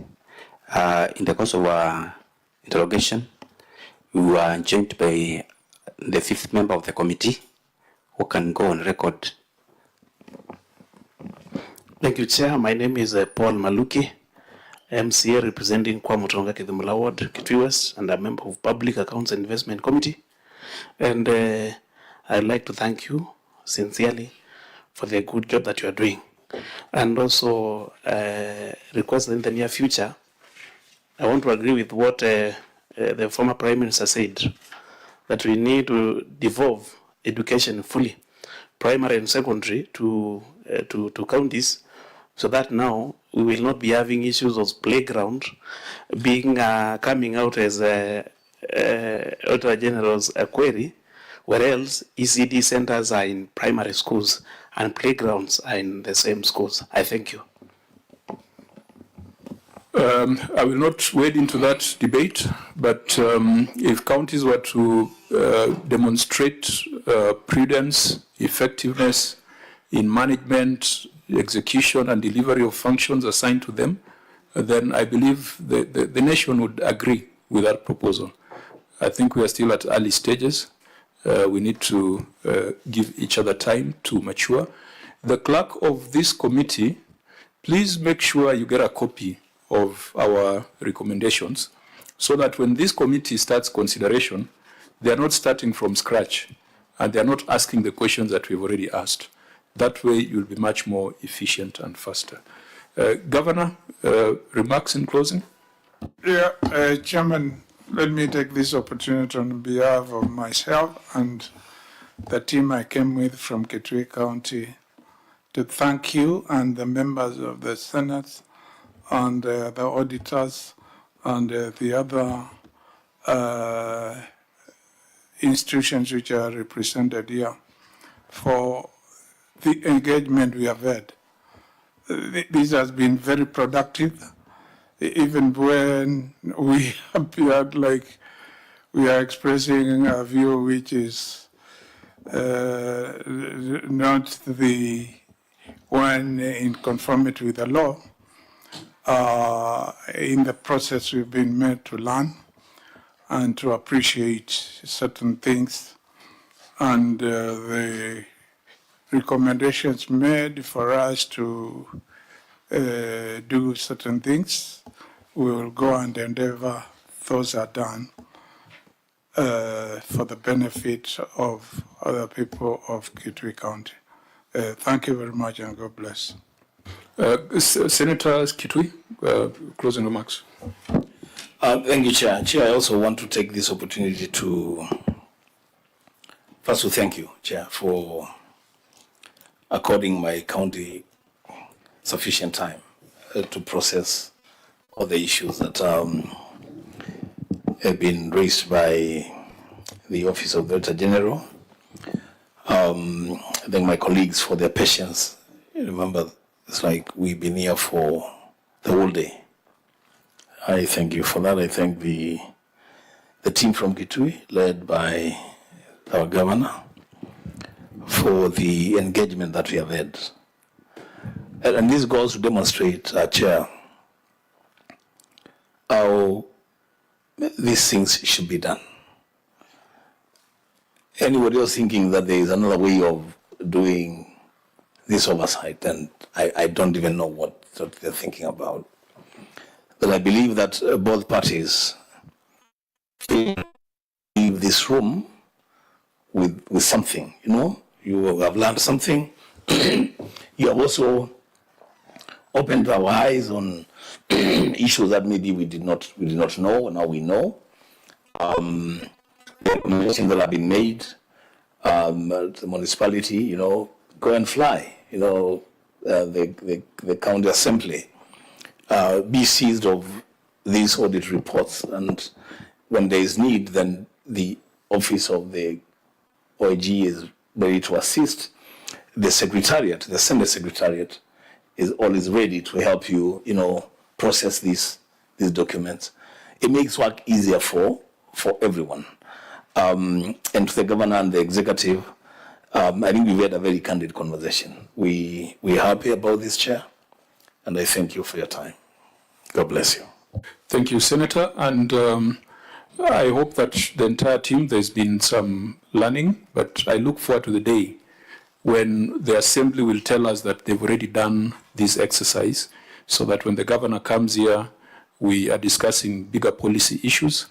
in the course of our interrogation, we were joined by the 5th member of the committee, who can go on record. Thank you, Chair. My name is Paul Maluki, MCA representing Kwamutonga Kidhumula Ward, Kitui West, and a member of Public Accounts and Investment Committee. And I'd like to thank you sincerely for the good job that you are doing. And also request that in the near future, I want to agree with what the former Prime Minister said, that we need to devolve education fully, primary and secondary, to counties, so that now we will not be having issues of playground being coming out as Auditor General's query, whereas ECD centers are in primary schools and playgrounds are in the same schools. I thank you. I will not wade into that debate, but if counties were to demonstrate prudence, effectiveness in management, execution and delivery of functions assigned to them, then I believe the nation would agree with that proposal. I think we are still at early stages. We need to give each other time to mature. The clerk of this committee, please make sure you get a copy of our recommendations so that when this committee starts consideration, they are not starting from scratch and they are not asking the questions that we've already asked. That way you'll be much more efficient and faster. Governor, remarks in closing? Yeah, Chairman, let me take this opportunity on behalf of myself and the team I came with from Kitui County to thank you and the members of the Senate and the auditors and the other institutions which are represented here for the engagement we have had. This has been very productive, even when we appeared like we are expressing a view which is not the one in conformity with the law. In the process, we've been made to learn and to appreciate certain things, and the recommendations made for us to do certain things, we will go and endeavor those are done for the benefit of other people of Kitui County. Thank you very much and God bless. Senator Kitui, closing remarks. Thank you, Chair. Chair, I also want to take this opportunity to first to thank you, Chair, for according my county sufficient time to process all the issues that have been raised by the Office of the Auditor General. I thank my colleagues for their patience. Remember, it's like we've been here for the whole day. I thank you for that. I thank the team from Kitui, led by our governor, for the engagement that we have had. And this goes to demonstrate, Chair, how these things should be done. Anybody else thinking that there is another way of doing this oversight, and I don't even know what they're thinking about. But I believe that both parties leave this room with something, you know. You have learned something. You have also opened our eyes on issues that maybe we did not know, now we know. The recommendations that have been made, the municipality, you know, go and fly, you know, the county assembly, be seized of these audit reports, and when there is need, then the office of the OIG is ready to assist. The secretariat, the Senate secretariat, is always ready to help you, you know, process these documents. It makes work easier for everyone. And to the governor and the executive, I think we've had a very candid conversation. We're happy about this, Chair, and I thank you for your time. God bless you. Thank you, Senator. And I hope that the entire team, there's been some learning, but I look forward to the day when the Assembly will tell us that they've already done this exercise, so that when the governor comes here, we are discussing bigger policy issues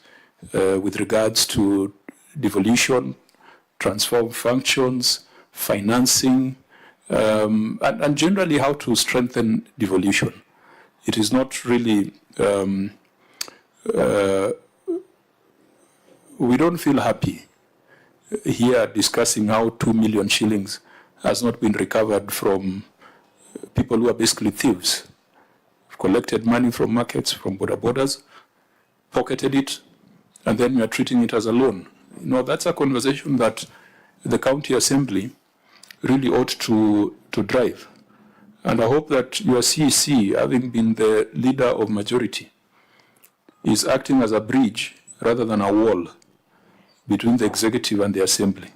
with regards to devolution, transfer of functions, financing, and generally how to strengthen devolution. It is not really, we don't feel happy here discussing how 2 million shillings has not been recovered from people who are basically thieves, collected money from markets, from borders, pocketed it, and then we are treating it as a loan. You know, that's a conversation that the county assembly really ought to drive. And I hope that your CEC, having been the leader of majority, is acting as a bridge rather than a wall between the executive and the assembly.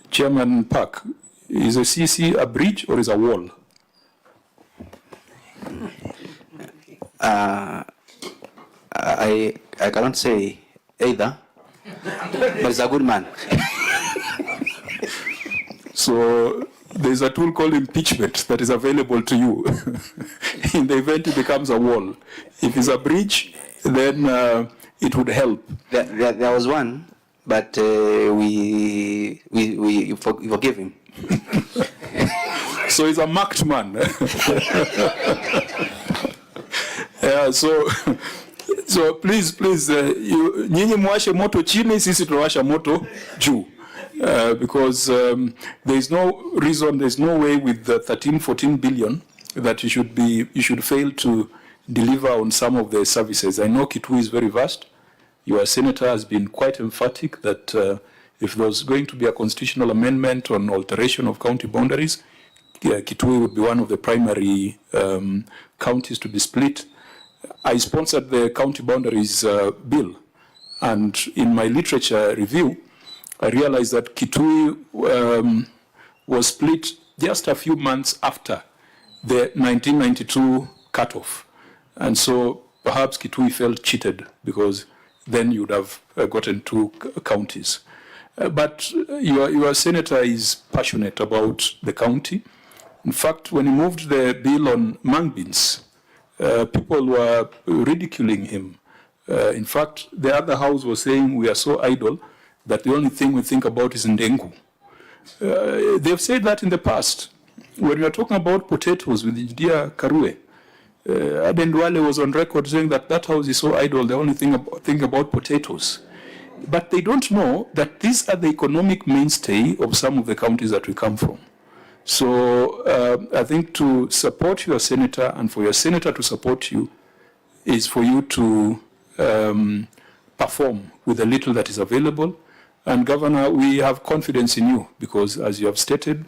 Chairman Park, is a CEC a bridge or is a wall? I cannot say either, but he's a good man. So there's a tool called impeachment that is available to you in the event it becomes a wall. If it's a bridge, then it would help. There was one, but we forgive him. So he's a marked man. Yeah, so please, nyinyi mwashe moto chini, sisi tunawasha moto juu. Because there is no reason, there is no way with the 13-14 billion that you should fail to deliver on some of the services. I know Kitui is very vast. Your senator has been quite emphatic that if there was going to be a constitutional amendment on alteration of county boundaries, Kitui would be one of the primary counties to be split. I sponsored the county boundaries bill, and in my literature review, I realized that Kitui was split just a few months after the 1992 cutoff. And so perhaps Kitui felt cheated because then you would have gotten 2 counties. But your senator is passionate about the county. In fact, when he moved the bill on mung beans, people were ridiculing him. In fact, the other house was saying we are so idle that the only thing we think about is ndengu. They've said that in the past. When we are talking about potatoes with India Karue, Aden Duale was on record saying that that house is so idle, they only think about potatoes. But they don't know that these are the economic mainstay of some of the counties that we come from. So I think to support your senator and for your senator to support you is for you to perform with the little that is available. And Governor, we have confidence in you because, as you have stated,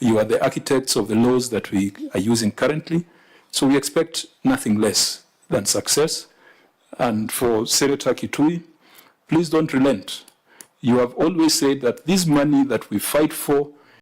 you are the architects of the laws that we are using currently. So we expect nothing less than success. And for Senator Kitui, please don't relent. You have always said that this money that we fight for